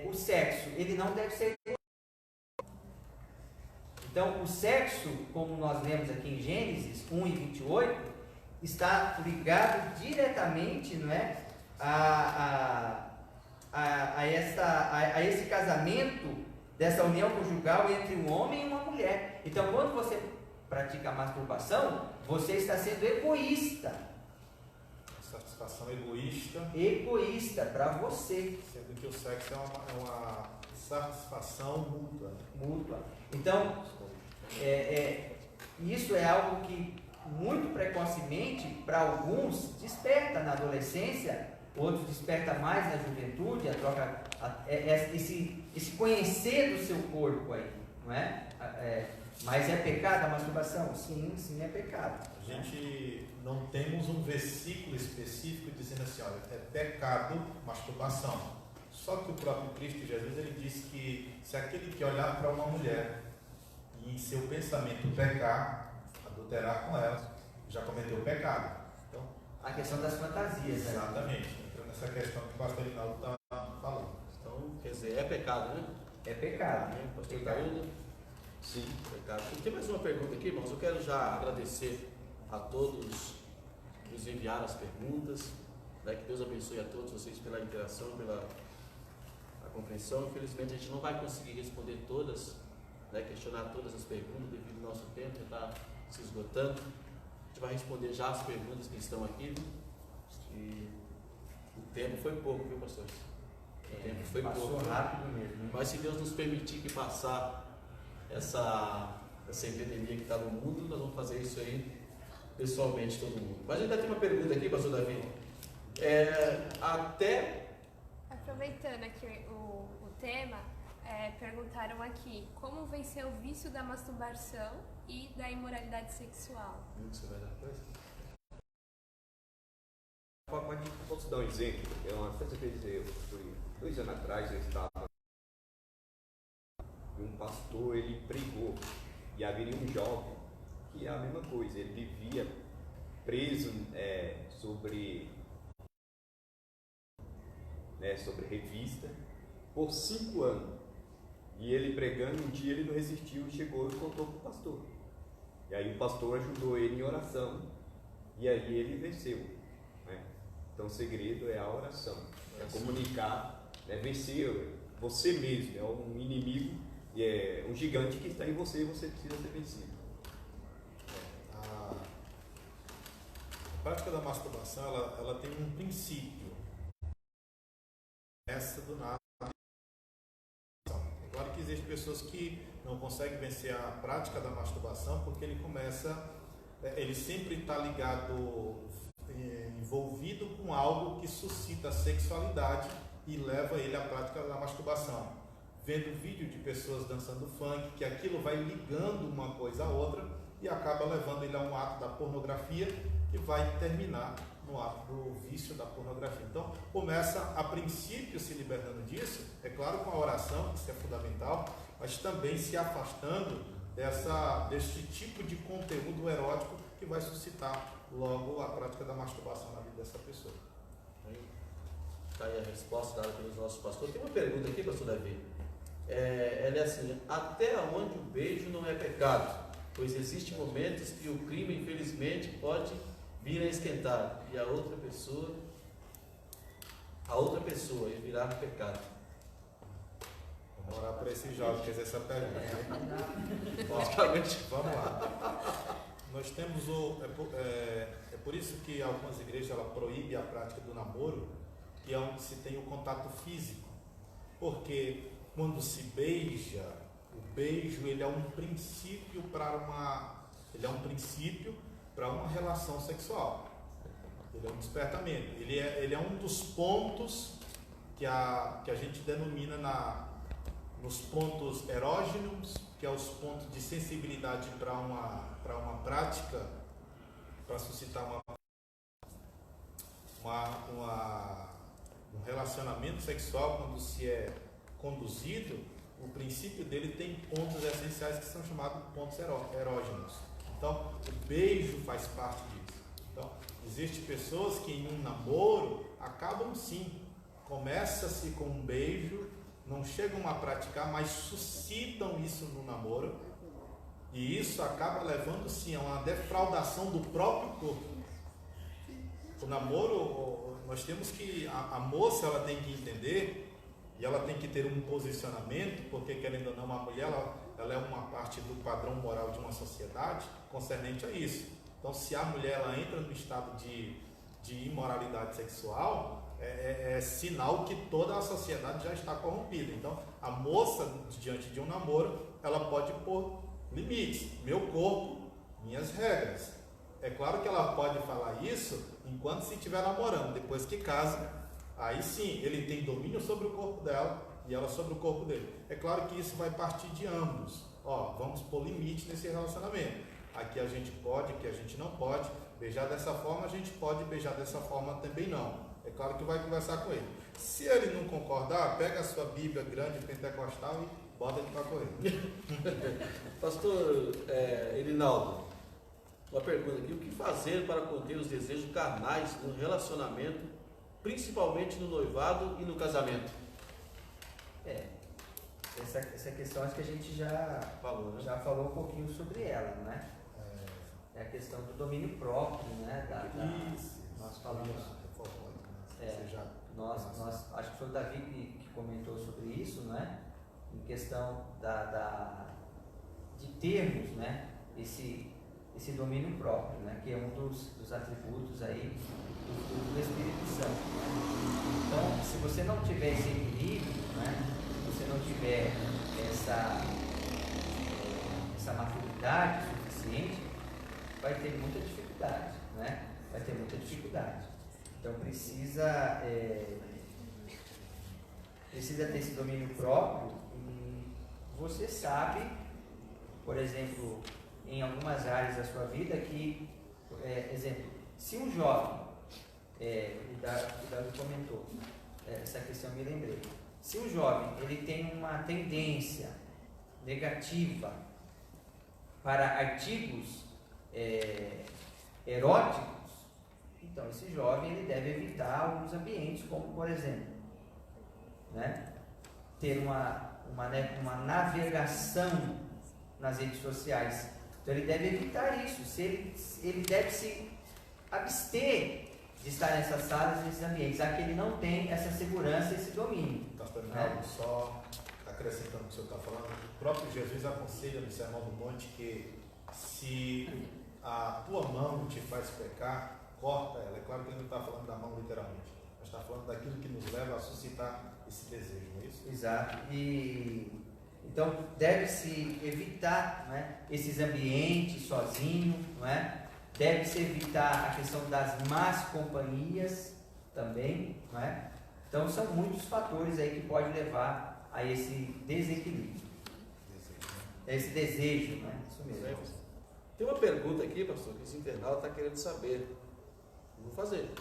o sexo, ele não deve ser... Então, o sexo, como nós lemos aqui em Gênesis 1:28, está ligado diretamente, não é, a esse casamento, dessa união conjugal entre um homem e uma mulher. Então, quando você pratica a masturbação, você está sendo egoísta. Satisfação egoísta. Egoísta para você. Sendo que o sexo é uma satisfação mútua. Mútua. Então, isso é algo que muito precocemente, para alguns, desperta na adolescência, outros desperta mais na juventude, esse conhecer do seu corpo aí, não é? Mas é pecado a masturbação? Sim, é pecado. A gente não temos um versículo específico dizendo assim, olha, é pecado masturbação. Só que o próprio Cristo Jesus, ele disse que se aquele que olhar para uma mulher e em seu pensamento pecar, adulterar com ela, já cometeu pecado. Então, a questão das fantasias, né? Exatamente, entrando nessa questão que o pastor Rinaldo está falando. Então, quer dizer, é pecado, né? É pecado. Pastor Caído? Sim. Pecado. Tem mais uma pergunta aqui, irmãos. Eu quero já agradecer a todos que nos enviaram as perguntas, né? Que Deus abençoe a todos vocês pela interação, pela compreensão. Infelizmente, a gente não vai conseguir responder todas, né? Questionar todas as perguntas devido ao nosso tempo, já está se esgotando. A gente vai responder já as perguntas que estão aqui, viu? E o tempo foi pouco, viu, pastor? O tempo foi Passou pouco. rápido mesmo. Mas se Deus nos permitir que passar essa epidemia que está no mundo, nós vamos fazer isso aí pessoalmente, todo mundo. Mas ainda tem uma pergunta aqui, pastor Davi. Aproveitando aqui o tema, perguntaram aqui, como vencer o vício da masturbação e da imoralidade sexual? Você vai dar coisa? Posso dar um exemplo? Certa vez, 2 anos atrás, eu estava e um pastor, ele pregou, e haveria um jovem que é a mesma coisa, ele vivia preso sobre revista por 5 anos. E ele pregando, um dia ele não resistiu, chegou e contou para o pastor. E aí o pastor ajudou ele em oração, e aí ele venceu, né? Então o segredo é a oração, é comunicar, vencer você mesmo, é um inimigo, é um gigante que está em você e você precisa ser vencido. A prática da masturbação, ela tem um princípio. Essa do nada. É claro que existem pessoas que não conseguem vencer a prática da masturbação porque ele sempre está ligado, envolvido com algo que suscita a sexualidade e leva ele à prática da masturbação. Vendo vídeo de pessoas dançando funk, que aquilo vai ligando uma coisa a outra e acaba levando ele a um ato da pornografia que vai terminar no ato do vício da pornografia. Então, começa a princípio se libertando disso, é claro, com a oração, que isso é fundamental, mas também se afastando desse tipo de conteúdo erótico que vai suscitar logo a prática da masturbação na vida dessa pessoa. Está aí a resposta dada pelos nossos pastores. Tem uma pergunta aqui, pastor Davi. Ela é assim: até onde o beijo não é pecado? Pois existem momentos que o crime, infelizmente, pode vir a esquentar e a outra pessoa e virar pecado. Vamos orar por esse jovem que fez essa pergunta. Logicamente. Vamos lá. Nós temos é por isso que algumas igrejas ela proíbe a prática do namoro, que é onde se tem o contato físico. Porque quando se beija, o beijo ele é um princípio para uma relação sexual. Ele é um despertamento. Ele é um dos pontos que a gente denomina nos pontos erógenos, que é os pontos de sensibilidade para uma prática, para suscitar um relacionamento sexual. Quando se é conduzido, o princípio dele tem pontos essenciais que são chamados pontos erógenos. Então, o beijo faz parte disso. Então, existem pessoas que em um namoro acabam sim, começa-se com um beijo, não chegam a praticar, mas suscitam isso no namoro, e isso acaba levando sim a uma defraudação do próprio corpo. O namoro, nós temos que, a moça ela tem que entender, e ela tem que ter um posicionamento, porque querendo ou não, a mulher ela é uma parte do padrão moral de uma sociedade concernente a isso. Então, se a mulher ela entra no estado de imoralidade sexual, é sinal que toda a sociedade já está corrompida. Então, a moça, diante de um namoro, ela pode pôr limites. Meu corpo, minhas regras. É claro que ela pode falar isso enquanto se estiver namorando. Depois que casa, aí sim, ele tem domínio sobre o corpo dela e ela sobre o corpo dele. É claro que isso vai partir de ambos. Vamos pôr limite nesse relacionamento. Aqui a gente pode, aqui a gente não pode. Beijar dessa forma, a gente pode, beijar dessa forma também não. É claro que vai conversar com ele. Se ele não concordar, pega a sua Bíblia grande pentecostal e bota ele para correr. Pastor Erinaldo, uma pergunta aqui: o que fazer para conter os desejos carnais no relacionamento, principalmente no noivado e no casamento? Essa questão acho que a gente já falou um pouquinho sobre ela, né? É a questão do domínio próprio, né? Nós falamos. Acho que foi o Davi que comentou sobre isso, né? Em questão de termos, né? Esse domínio próprio, né? Que é um dos atributos aí do Espírito Santo. Né? Então, se você não tiver esse equilíbrio, né? Se você não tiver essa maturidade suficiente, vai ter muita dificuldade, né? Vai ter muita dificuldade. Então precisa ter esse domínio próprio, e você sabe, por exemplo, em algumas áreas da sua vida que, exemplo, se um jovem, o Davi comentou, essa questão eu me lembrei, se um jovem ele tem uma tendência negativa para artigos eróticos, então esse jovem ele deve evitar alguns ambientes, como por exemplo, né, ter uma navegação nas redes sociais. Então ele deve evitar isso. Ele deve se abster de estar nessas salas, nesses ambientes, já que ele não tem essa segurança, esse domínio. Pastor Rinaldo, só acrescentando o que o senhor está falando, o próprio Jesus aconselha no Sermão do Monte que se a tua mão te faz pecar, corta ela. É claro que ele não está falando da mão literalmente, mas está falando daquilo que nos leva a suscitar esse desejo, não é isso? Exato. Então deve-se evitar, né, esses ambientes sozinho, não é? Deve-se evitar a questão das más companhias também, não é? Então são muitos fatores aí que podem levar a esse desequilíbrio. Esse desejo, né? Isso mesmo. Tem uma pergunta aqui, pastor, que esse internauta está querendo saber. Vou fazer.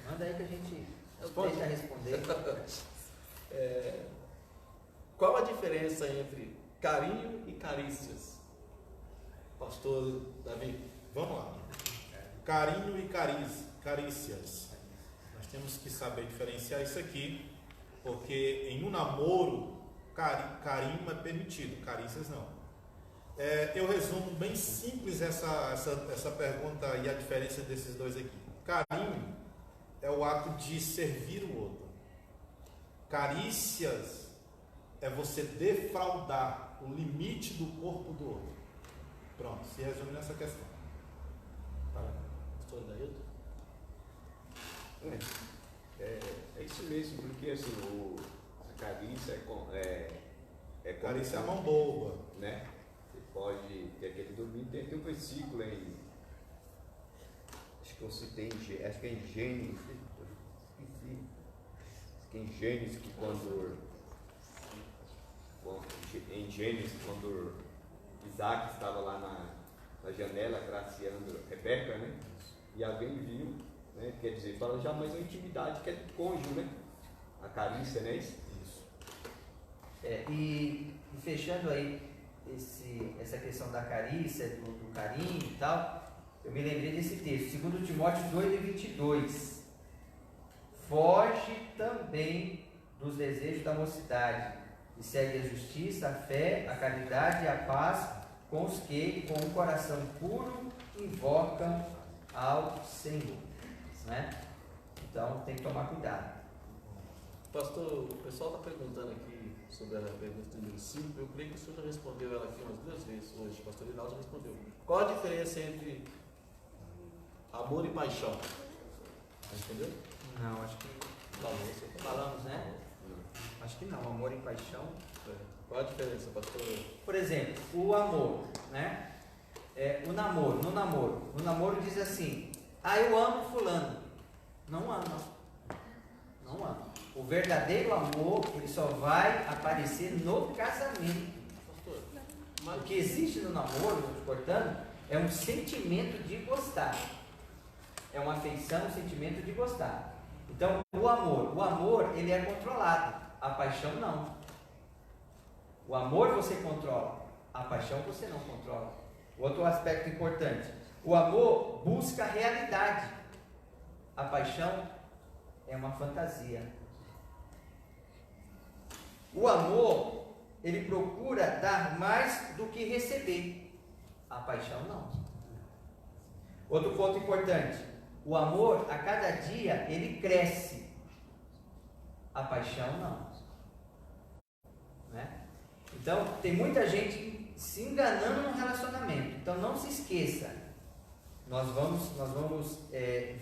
Manda aí que a gente tenta responder. Qual a diferença entre carinho e carícias? Pastor Davi. Vamos lá. Carinho e carícias. Nós temos que saber diferenciar isso aqui, porque em um namoro, carinho é permitido, carícias não. Eu resumo bem simples essa pergunta e a diferença desses dois aqui. Carinho é o ato de servir o outro. Carícias é você defraudar o limite do corpo do outro. Pronto, se resume nessa questão. Pastor Dailton? porque assim, a carícia é Carícia é a mão boba. né? Você pode ter aquele domínio. Tem um versículo em. Acho que eu citei, acho que é em Gênesis. Esqueci. Acho que é em Gênesis que em Gênesis, quando Isaac estava lá na janela agraciando Rebeca, né? E alguém viu, né? Quer dizer, fala já mais uma intimidade que é do cônjuge, né? A carícia, né? Isso. E fechando aí essa questão da carícia, do carinho e tal, eu me lembrei desse texto, 2 Timóteo 2:22. Foge também dos desejos da mocidade e segue a justiça, a fé, a caridade e a paz com os que, com um coração puro, invocam ao Senhor, né? Então tem que tomar cuidado. Pastor, o pessoal está perguntando aqui sobre a pergunta do número 5. Eu creio que o senhor já respondeu ela aqui umas 2 vezes hoje. O pastor Rinaldo já respondeu. Qual a diferença entre amor e paixão? Respondeu? Não, acho que falamos, né? Acho que não, amor e paixão. Qual a diferença, pastor? Por exemplo, o amor, né? No namoro diz assim: eu amo fulano. Não ama. Não ama. O verdadeiro amor, ele só vai aparecer no casamento. Pastor, O que existe no namoro, portanto, é um sentimento de gostar. É uma afeição, um sentimento de gostar. Então, o amor, ele é controlado. A paixão não. O amor você controla, a paixão você não controla. Outro aspecto importante: o amor busca a realidade, a paixão é uma fantasia. O amor, ele procura dar mais do que receber, a paixão não. Outro ponto importante: o amor, a cada dia, ele cresce, a paixão não. Né? Então, tem muita gente se enganando no relacionamento. Então, não se esqueça. Nós vamos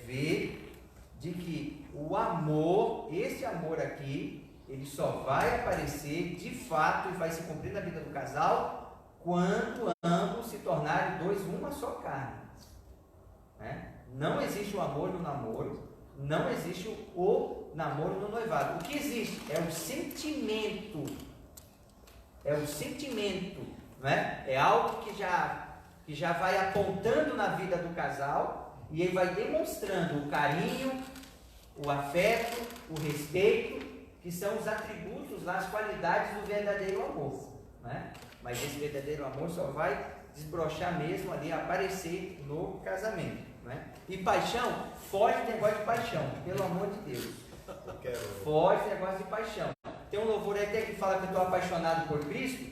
ver de que o amor, esse amor aqui, ele só vai aparecer de fato e vai se cumprir na vida do casal quando ambos se tornarem dois uma só carne. Né? Não existe o amor no namoro, não existe o namoro no noivado. O que existe é o sentimento. É o sentimento, né? É algo que já vai apontando na vida do casal e ele vai demonstrando o carinho, o afeto, o respeito, que são os atributos, as qualidades do verdadeiro amor, né? Mas esse verdadeiro amor só vai desbrochar mesmo ali, aparecer no casamento, né? E paixão, foge do negócio de paixão, pelo amor de Deus. Foge do negócio de paixão. Tem um louvor aí até que fala que eu estou apaixonado por Cristo.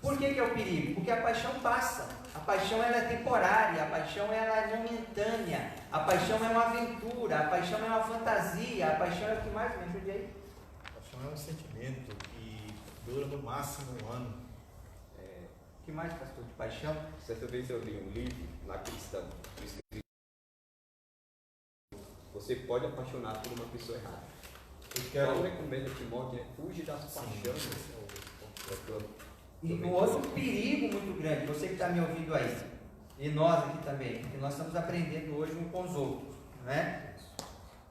Por que é o perigo? Porque a paixão passa. A paixão ela é temporária, a paixão ela é momentânea, a paixão é uma aventura, a paixão é uma fantasia, a paixão é o que mais me ajude aí. A paixão é um sentimento que dura no máximo um ano. O que mais, pastor, de paixão? Certa vez eu li um livro lá cristão. Você pode apaixonar por uma pessoa errada. Eu recomendo a Timóteo, fuge das paixões. E um outro perigo muito grande, você que está me ouvindo aí, e nós aqui também, que nós estamos aprendendo hoje uns com os outros, né?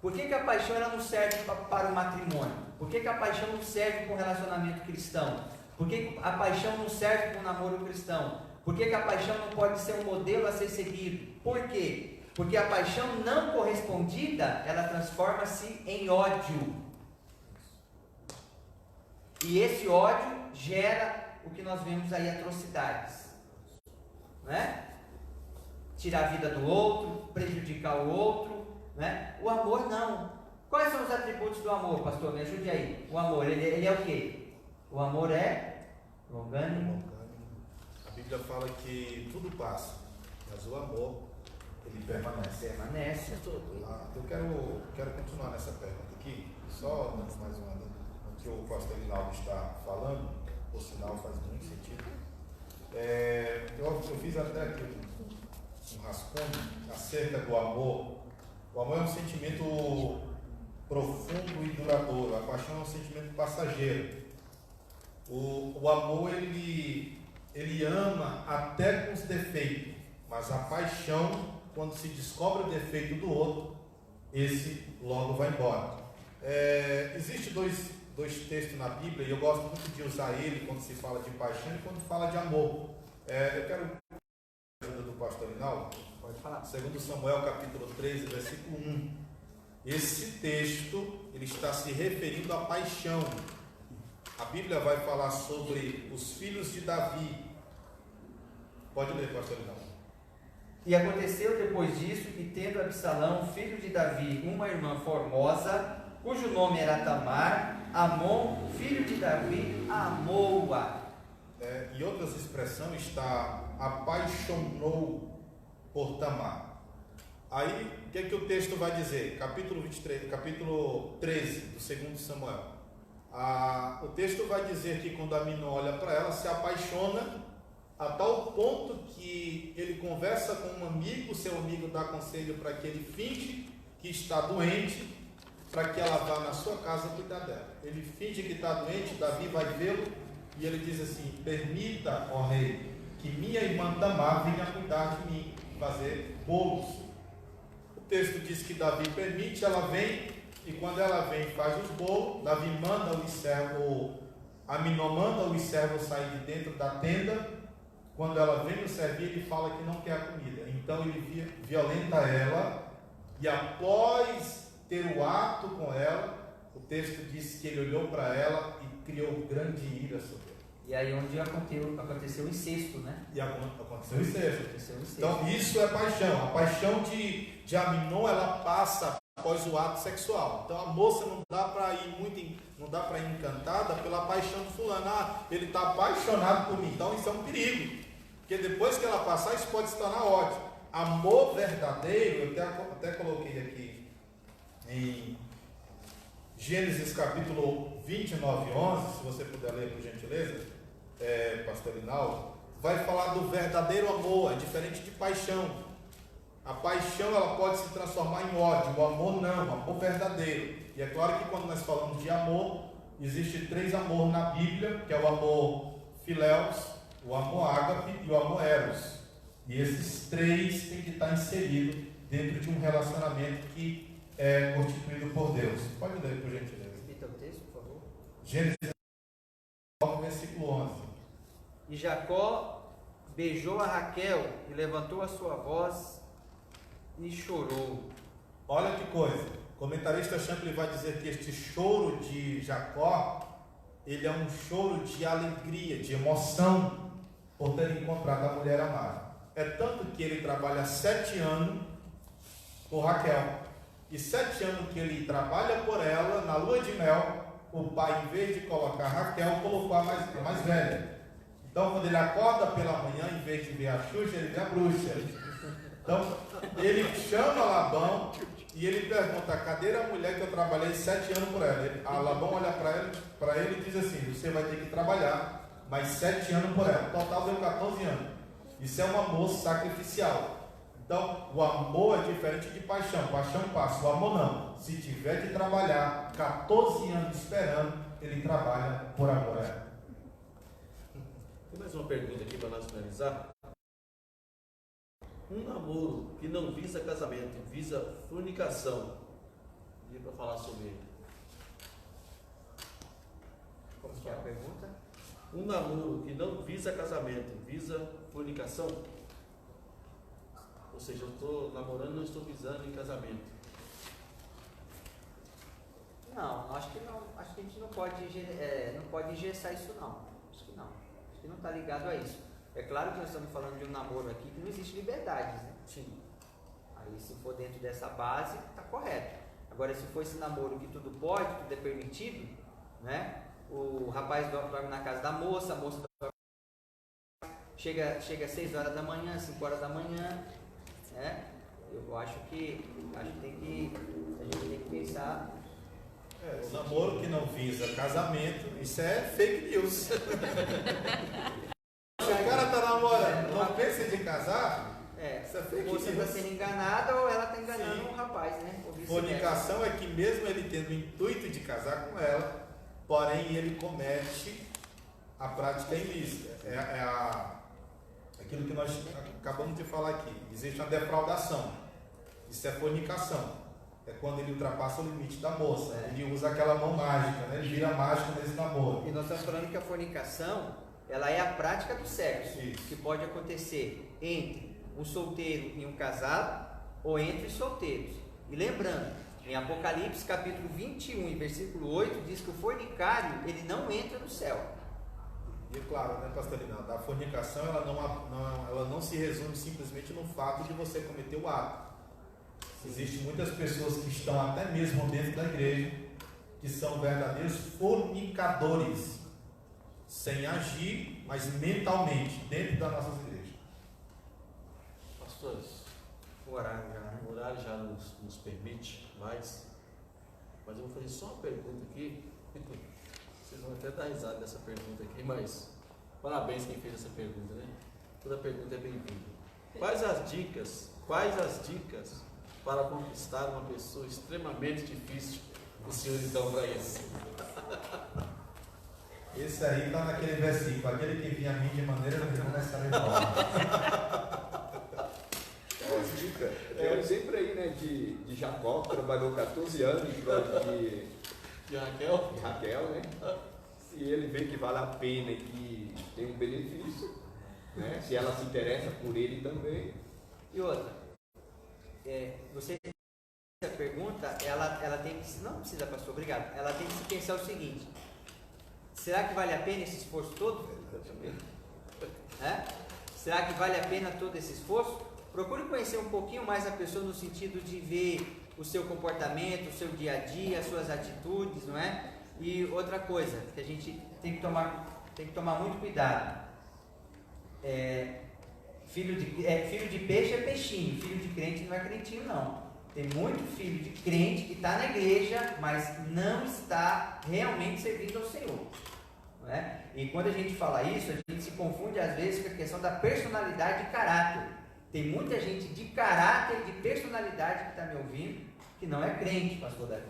Por que a paixão ela não serve para o matrimônio? Por que a paixão não serve para um relacionamento cristão? Por que a paixão não serve para um namoro cristão? Por que a paixão não pode ser um modelo a ser seguido? Por quê? Porque a paixão não correspondida, ela transforma-se em ódio. E esse ódio gera o que nós vemos aí, atrocidades, né? Tirar a vida do outro, prejudicar o outro, né? O amor não. Quais são os atributos do amor, pastor? Me ajude aí. O amor, ele é o quê? O amor é longânimo. A Bíblia fala que tudo passa, mas o amor, ele permanece. Permanece. Eu quero continuar nessa pergunta aqui, só dando mais uma no que o pastor Rinaldo está falando, por sinal faz muito sentido. Eu fiz até aqui um rascunho acerca do amor. O amor é um sentimento profundo e duradouro. A paixão é um sentimento passageiro. O amor, ele ama até com os defeitos, mas a paixão, quando se descobre o defeito do outro, esse logo vai embora. Existem dois textos na Bíblia, e eu gosto muito de usar ele quando se fala de paixão e quando fala de amor. Eu quero a ajuda do pastor Rinaldo. Pode falar. 2 Samuel capítulo 13, versículo 1. Esse texto, ele está se referindo à paixão. A Bíblia vai falar sobre os filhos de Davi. Pode ler, pastor Rinaldo. E aconteceu depois disso que, tendo Absalão, filho de Davi, uma irmã formosa, cujo nome era Tamar, Amon, filho de Davi, amou-a. Em outras expressões está apaixonou por Tamar. Aí, o que o texto vai dizer? Capítulo 13 do 2 Samuel. O texto vai dizer que quando Aminon olha para ela, se apaixona a tal ponto que ele conversa com um amigo, seu amigo dá conselho para que ele finge que está doente, para que ela vá na sua casa cuidar dela. Ele finge que está doente, Davi vai vê-lo e ele diz assim: permita, ó rei, que minha irmã Tamar venha cuidar de mim, fazer bolos. O texto diz que Davi permite, ela vem, e quando ela vem faz os bolos, Davi manda o servo, Aminon manda o servo sair de dentro da tenda. Quando ela vem no servir, ele fala que não quer a comida. Então ele violenta ela, e após ter o ato com ela, o texto diz que ele olhou para ela e criou grande ira sobre ela. E aí onde aconteceu o incesto, né? E aconteceu o incesto. Aconteceu o incesto. Então isso é paixão. A paixão de Aminon, ela passa após o ato sexual. Então a moça não dá para ir encantada pela paixão do fulano. Ele está apaixonado por mim. Então isso é um perigo. Porque depois que ela passar, isso pode se tornar ódio. Amor verdadeiro, eu até coloquei aqui em Gênesis capítulo 29, 11, se você puder ler por gentileza, pastor Rinaldo, vai falar do verdadeiro amor, é diferente de paixão. A paixão, ela pode se transformar em ódio, o amor não, o amor verdadeiro. E é claro que quando nós falamos de amor, existem 3 amores na Bíblia, que é o amor filéus, o amor ágape e o amor eros. E esses 3 têm que estar inseridos dentro de um relacionamento que é constituído por Deus. Pode ler, por gentileza. Repita o texto, por favor. Gênesis 9, versículo 11. E Jacó beijou a Raquel e levantou a sua voz e chorou. Olha que coisa. O comentarista Champlin vai dizer que este choro de Jacó, ele é um choro de alegria, de emoção, por ter encontrado a mulher amada. É tanto que ele trabalha 7 anos por Raquel. E 7 anos que ele trabalha por ela, na lua de mel, o pai, em vez de colocar Raquel, colocou a mais velha. Então, quando ele acorda pela manhã, em vez de ver a Xuxa, ele vê a bruxa. Então, ele chama Labão e ele pergunta: cadê a mulher que eu trabalhei 7 anos por ela? Labão olha para ele e diz assim: você vai ter que trabalhar mais 7 anos por ela. O total deu 14 anos. Isso é um amor sacrificial. Então, o amor é diferente de paixão. Paixão passa, o amor não. Se tiver que trabalhar 14 anos esperando, ele trabalha por amor a ela. Tem mais uma pergunta aqui para nós finalizar. Um namoro que não visa casamento, visa fornicação. E para falar sobre ele. Como que é a pergunta? Um namoro que não visa casamento, visa fornicação. Ou seja, eu estou namorando e não estou visando em casamento. Não, acho que não. Acho que a gente não pode engessar isso não. Acho que não. Acho que não está ligado a isso. É claro que nós estamos falando de um namoro aqui que não existe liberdades, né? Sim. Aí se for dentro dessa base, está correto. Agora, se for esse namoro que tudo pode, tudo é permitido, né? O rapaz dorme na casa da moça, a moça dorme, chega às 6 horas da manhã, 5 horas da manhã, né? Eu acho que a gente tem que pensar. O namoro que não visa casamento, isso é fake news. Se o cara tá namorando, não pensa em casar, isso é fake Ou você news. está sendo enganada ou ela está enganando. enganando um rapaz, né? Ou vice-versa. Fornicação é que mesmo ele tendo o intuito de casar com ela, porém ele comete a prática ilícita. Aquilo que nós acabamos de falar aqui. Existe uma defraudação. Isso é fornicação. É quando ele ultrapassa o limite da moça. Ele usa aquela mão mágica, né? Ele vira mágico nesse namoro. E nós estamos falando que a fornicação, ela é a prática do sexo, Isso. que pode acontecer entre um solteiro e um casado, ou entre solteiros. E lembrando, em Apocalipse capítulo 21 e versículo 8, diz que o fornicário, ele não entra no céu. E é claro, né, pastor Linaldo, a fornicação ela não se resume simplesmente no fato de você cometer o ato. Existem muitas pessoas que estão até mesmo dentro da igreja, que são verdadeiros fornicadores, sem agir, mas mentalmente, dentro das nossas igrejas. Pastores, O horário já, né? o horário já nos permite mais, mas eu vou fazer só uma pergunta aqui. Vocês vão até dar risada dessa pergunta aqui, mas parabéns quem fez essa pergunta, né? Toda pergunta é bem-vinda. Quais as dicas para conquistar uma pessoa extremamente difícil que o Senhor dão para eles? Esse aí está naquele versículo, aquele que vinha a mim de maneira nenhuma vai estar igual. Tem um exemplo aí, né, de Jacó, que trabalhou 14 anos em prol E a Raquel? de Raquel, né? Se ele vê que vale a pena e que tem um benefício, né? Se ela se interessa por ele também. E outra, você essa pergunta, ela tem que, não precisa, pastor, obrigado, ela tem que se pensar o seguinte: será que vale a pena esse esforço todo? Será que vale a pena todo esse esforço? Procure conhecer um pouquinho mais a pessoa no sentido de ver o seu comportamento, o seu dia a dia, as suas atitudes, não é? E outra coisa que a gente tem que tomar muito cuidado. Filho de peixe é peixinho, filho de crente não é crentinho não. Tem muito filho de crente que está na igreja, mas não está realmente servindo ao Senhor. Não é? E quando a gente fala isso, a gente se confunde às vezes com a questão da personalidade e caráter. Tem muita gente de caráter, de personalidade que está me ouvindo, que não é crente, pastor Davi.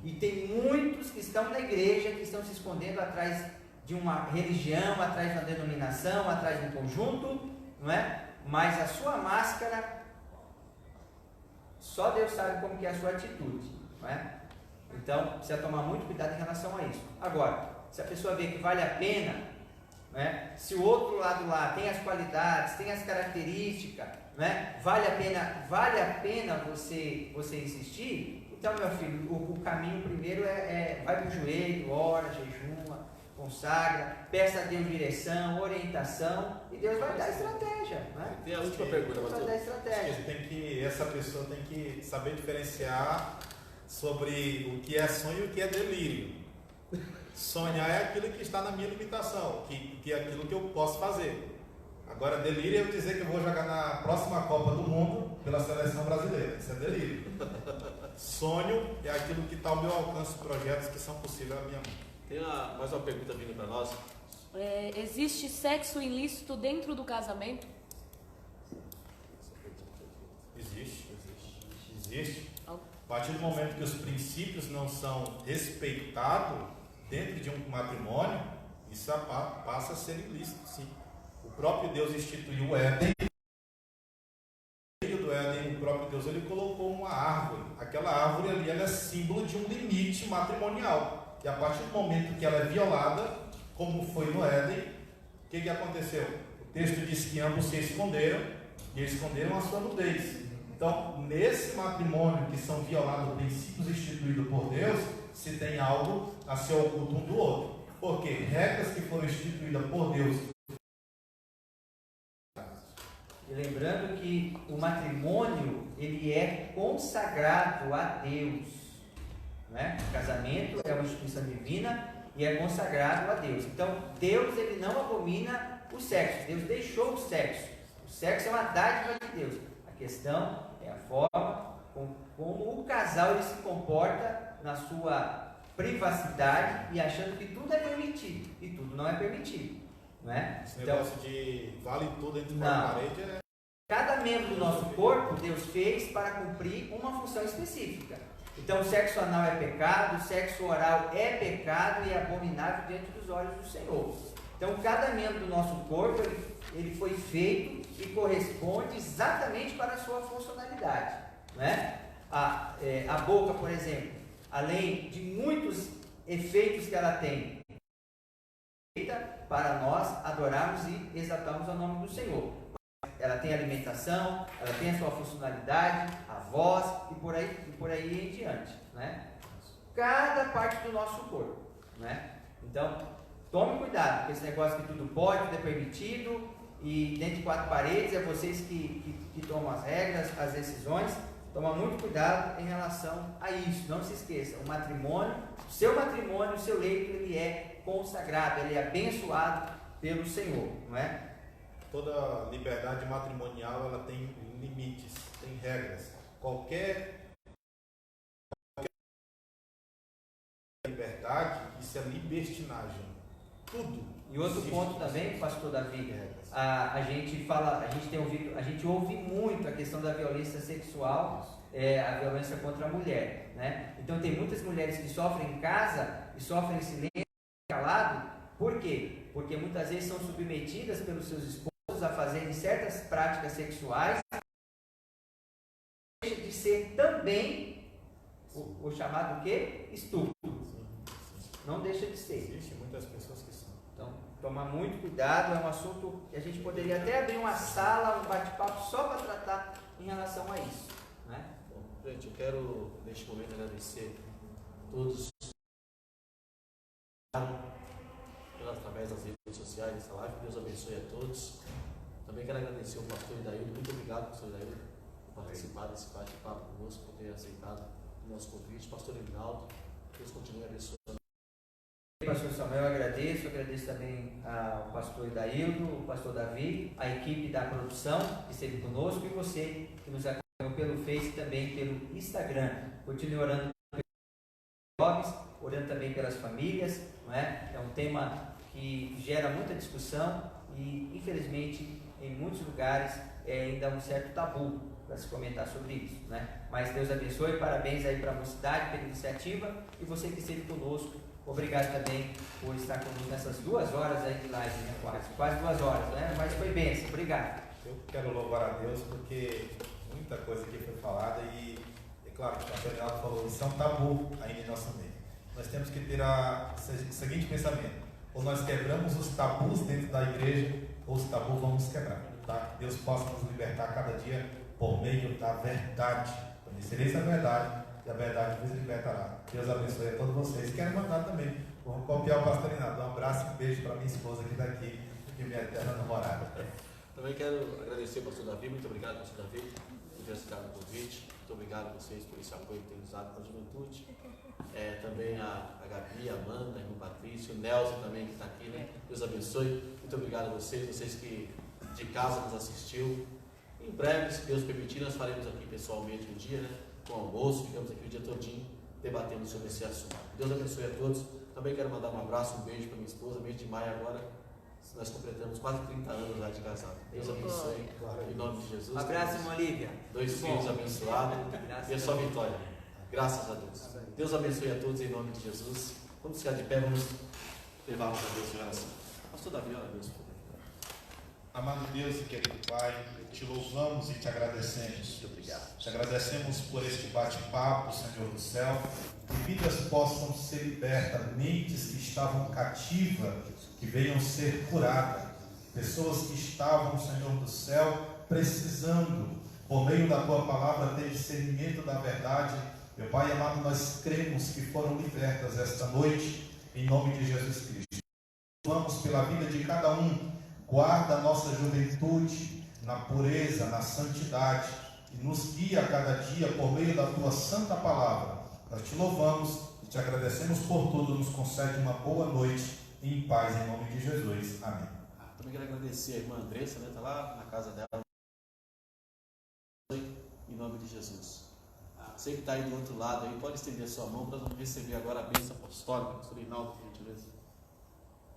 E tem muitos que estão na igreja, que estão se escondendo atrás de uma religião, atrás de uma denominação, atrás de um conjunto, não é? Mas a sua máscara, só Deus sabe como que é a sua atitude, não é? Então, precisa tomar muito cuidado em relação a isso. Agora, se a pessoa vê que vale a pena, né? Se o outro lado lá tem as qualidades, tem as características, né? Vale a pena você insistir. Então, meu filho, o caminho primeiro vai para o joelho, ora, jejuma, consagra, peça a Deus direção, orientação, e Deus vai dar estratégia, né? Tem a última pergunta, Deus vai pastor. dar estratégia. Essa pessoa tem que saber diferenciar sobre o que é sonho e o que é delírio. Sonhar é aquilo que está na minha limitação, que é aquilo que eu posso fazer. Agora, delírio é eu dizer que eu vou jogar na próxima Copa do Mundo pela seleção brasileira. Isso é delírio. Sonho é aquilo que está ao meu alcance, projetos que são possíveis à minha mão. Tem mais uma pergunta vindo para nós. Existe sexo ilícito dentro do casamento? Existe. A partir do momento que os princípios não são respeitados dentro de um matrimônio, isso passa a ser ilícito, sim. O próprio Deus instituiu o Éden. No meio do Éden, o próprio Deus ele colocou uma árvore. Aquela árvore ali ela é símbolo de um limite matrimonial. E a partir do momento que ela é violada, como foi no Éden, o que aconteceu? O texto diz que ambos se esconderam e esconderam a sua nudez. Então, nesse matrimônio que são violados princípios instituídos por Deus, se tem algo a ser oculto um do outro. Porque regras que foram instituídas por Deus. E lembrando que o matrimônio, ele é consagrado a Deus, né? O casamento é uma instituição divina e é consagrado a Deus. Então, Deus ele não abomina o sexo. Deus deixou o sexo. O sexo é uma dádiva de Deus. A questão é a forma como o casal ele se comporta na sua privacidade e achando que tudo é permitido e tudo não é permitido, não é? Esse negócio de vale tudo entre quatro paredes Cada membro do nosso corpo, Deus fez para cumprir uma função específica. Então, o sexo anal é pecado, o sexo oral é pecado e é abominável diante dos olhos do Senhor. Então, cada membro do nosso corpo, ele foi feito e corresponde exatamente para a sua funcionalidade. Né? A boca, por exemplo, além de muitos efeitos que ela tem, para nós adorarmos e exaltarmos o nome do Senhor. Ela tem alimentação, ela tem a sua funcionalidade, a voz e por aí em diante, né? Cada parte do nosso corpo, né? Então, tome cuidado com esse negócio que tudo pode, tudo é permitido e dentro de 4 paredes é vocês que tomam as regras, as decisões. Toma muito cuidado em relação a isso. Não se esqueça, o matrimônio, o seu leito, ele é consagrado, ele é abençoado pelo Senhor, não é? Toda liberdade matrimonial, ela tem limites, tem regras. Qualquer liberdade, isso é libertinagem. Tudo. E outro ponto também, pastor Davi, a gente ouve muito a questão da violência sexual, a violência contra a mulher, né? Então tem muitas mulheres que sofrem em casa e sofrem em silêncio, calado. Por quê? Porque muitas vezes são submetidas pelos seus esposos a fazerem certas práticas sexuais, deixa de ser também o chamado quê? Estupro. Não deixa de ser. Existem muitas pessoas que são. Então, tomar muito cuidado, é um assunto que a gente poderia até abrir uma sala, um bate-papo só para tratar em relação a isso, né? Bom, gente, eu quero neste momento agradecer a todos através das redes sociais dessa live. Deus abençoe a todos. Também quero agradecer ao pastor Idaildo. Muito obrigado, pastor Idaildo, por participar desse bate-papo conosco, por ter aceitado o nosso convite. Pastor Elinaldo, Deus continue abençoando. Pastor Samuel, eu agradeço também ao pastor Idaildo, o pastor Davi, a equipe da produção que esteve conosco e você que nos acompanhou pelo Face e também pelo Instagram. Continue orando pelos jovens, orando também pelas famílias, não é? É um tema que gera muita discussão e, infelizmente, em muitos lugares é ainda um certo tabu para se comentar sobre isso, né? Mas Deus abençoe, parabéns aí para a mocidade pela iniciativa e você que esteve conosco. Obrigado também por estar conosco nessas 2 horas aí de live, né? Quase 2 horas, né? Mas foi bênção. Obrigado. Eu quero louvar a Deus porque muita coisa aqui foi falada e é claro que o pastor Reinaldo falou, isso é um tabu ainda em nosso meio. Nós temos que ter o seguinte pensamento: ou nós quebramos os tabus dentro da igreja, ou os tabus vão nos quebrar, tá? Deus possa nos libertar cada dia por meio da verdade. Conhecereis a verdade e a verdade vos libertará. Deus abençoe a todos vocês. Quero mandar também, vou copiar o pastor Reinaldo, um abraço e um beijo para minha esposa que está aqui e minha eterna namorada. Também quero agradecer ao pastor Davi. Muito obrigado, pastor Davi, por ter aceitado o convite. Muito obrigado a vocês por esse apoio que têm nos dado para a juventude. Também a Gabi, a Amanda, a irmã Patrícia, o Nelson também que está aqui, né? Deus abençoe. Muito obrigado a vocês que de casa nos assistiu. Em breve, se Deus permitir, nós faremos aqui pessoalmente um dia, né? Com almoço, ficamos aqui o dia todinho debatendo sobre esse assunto. Deus abençoe a todos. Também quero mandar um abraço, um beijo para minha esposa. Mês de maio agora, nós completamos quase 30 anos já de casado. Deus abençoe, em nome de Jesus. Um abraço, irmã Lívia. 2 filhos abençoados e a sua vitória. Graças a Deus. Deus abençoe a todos em nome de Jesus. Vamos ficar de pé, vamos levar a Deus em oração. Pastor Davi, ora a Deus. Amado Deus e querido Pai, te louvamos e te agradecemos. Muito obrigado. Te agradecemos por este bate-papo, Senhor do céu, que vidas possam ser libertas, mentes que estavam cativas, que venham ser curadas, pessoas que estavam, Senhor do céu, precisando, por meio da Tua palavra, ter discernimento da verdade. Meu Pai amado, nós cremos que foram libertas esta noite, em nome de Jesus Cristo. Vamos pela vida de cada um, guarda a nossa juventude na pureza, na santidade, e nos guia a cada dia por meio da Tua santa palavra. Nós te louvamos e te agradecemos por tudo, nos concede uma boa noite e em paz, em nome de Jesus. Amém. Também quero agradecer a irmã Andressa, né? Está lá na casa dela. Em nome de Jesus. Você que está aí do outro lado, aí, pode estender a sua mão para nós receber agora a bênção apostólica. Pastor Reinaldo, por gentileza.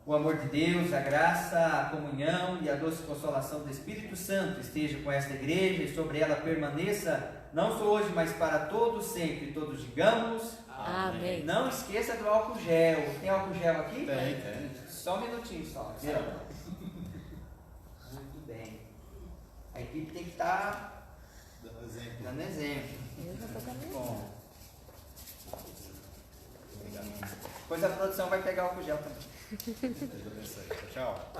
O amor de Deus, a graça, a comunhão e a doce consolação do Espírito Santo esteja com esta igreja e sobre ela permaneça, não só hoje, mas para todos sempre. Todos digamos. Amém. Não esqueça do álcool gel. Tem álcool gel aqui? Tem. Só um minutinho só. Aqui, ó. Muito bem. A equipe tem que estar Dando exemplo. dando exemplo. Eu já tô caminhando. Bom. Depois a produção vai pegar álcool gel também. Deus abençoe. Tchau.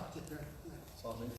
Somente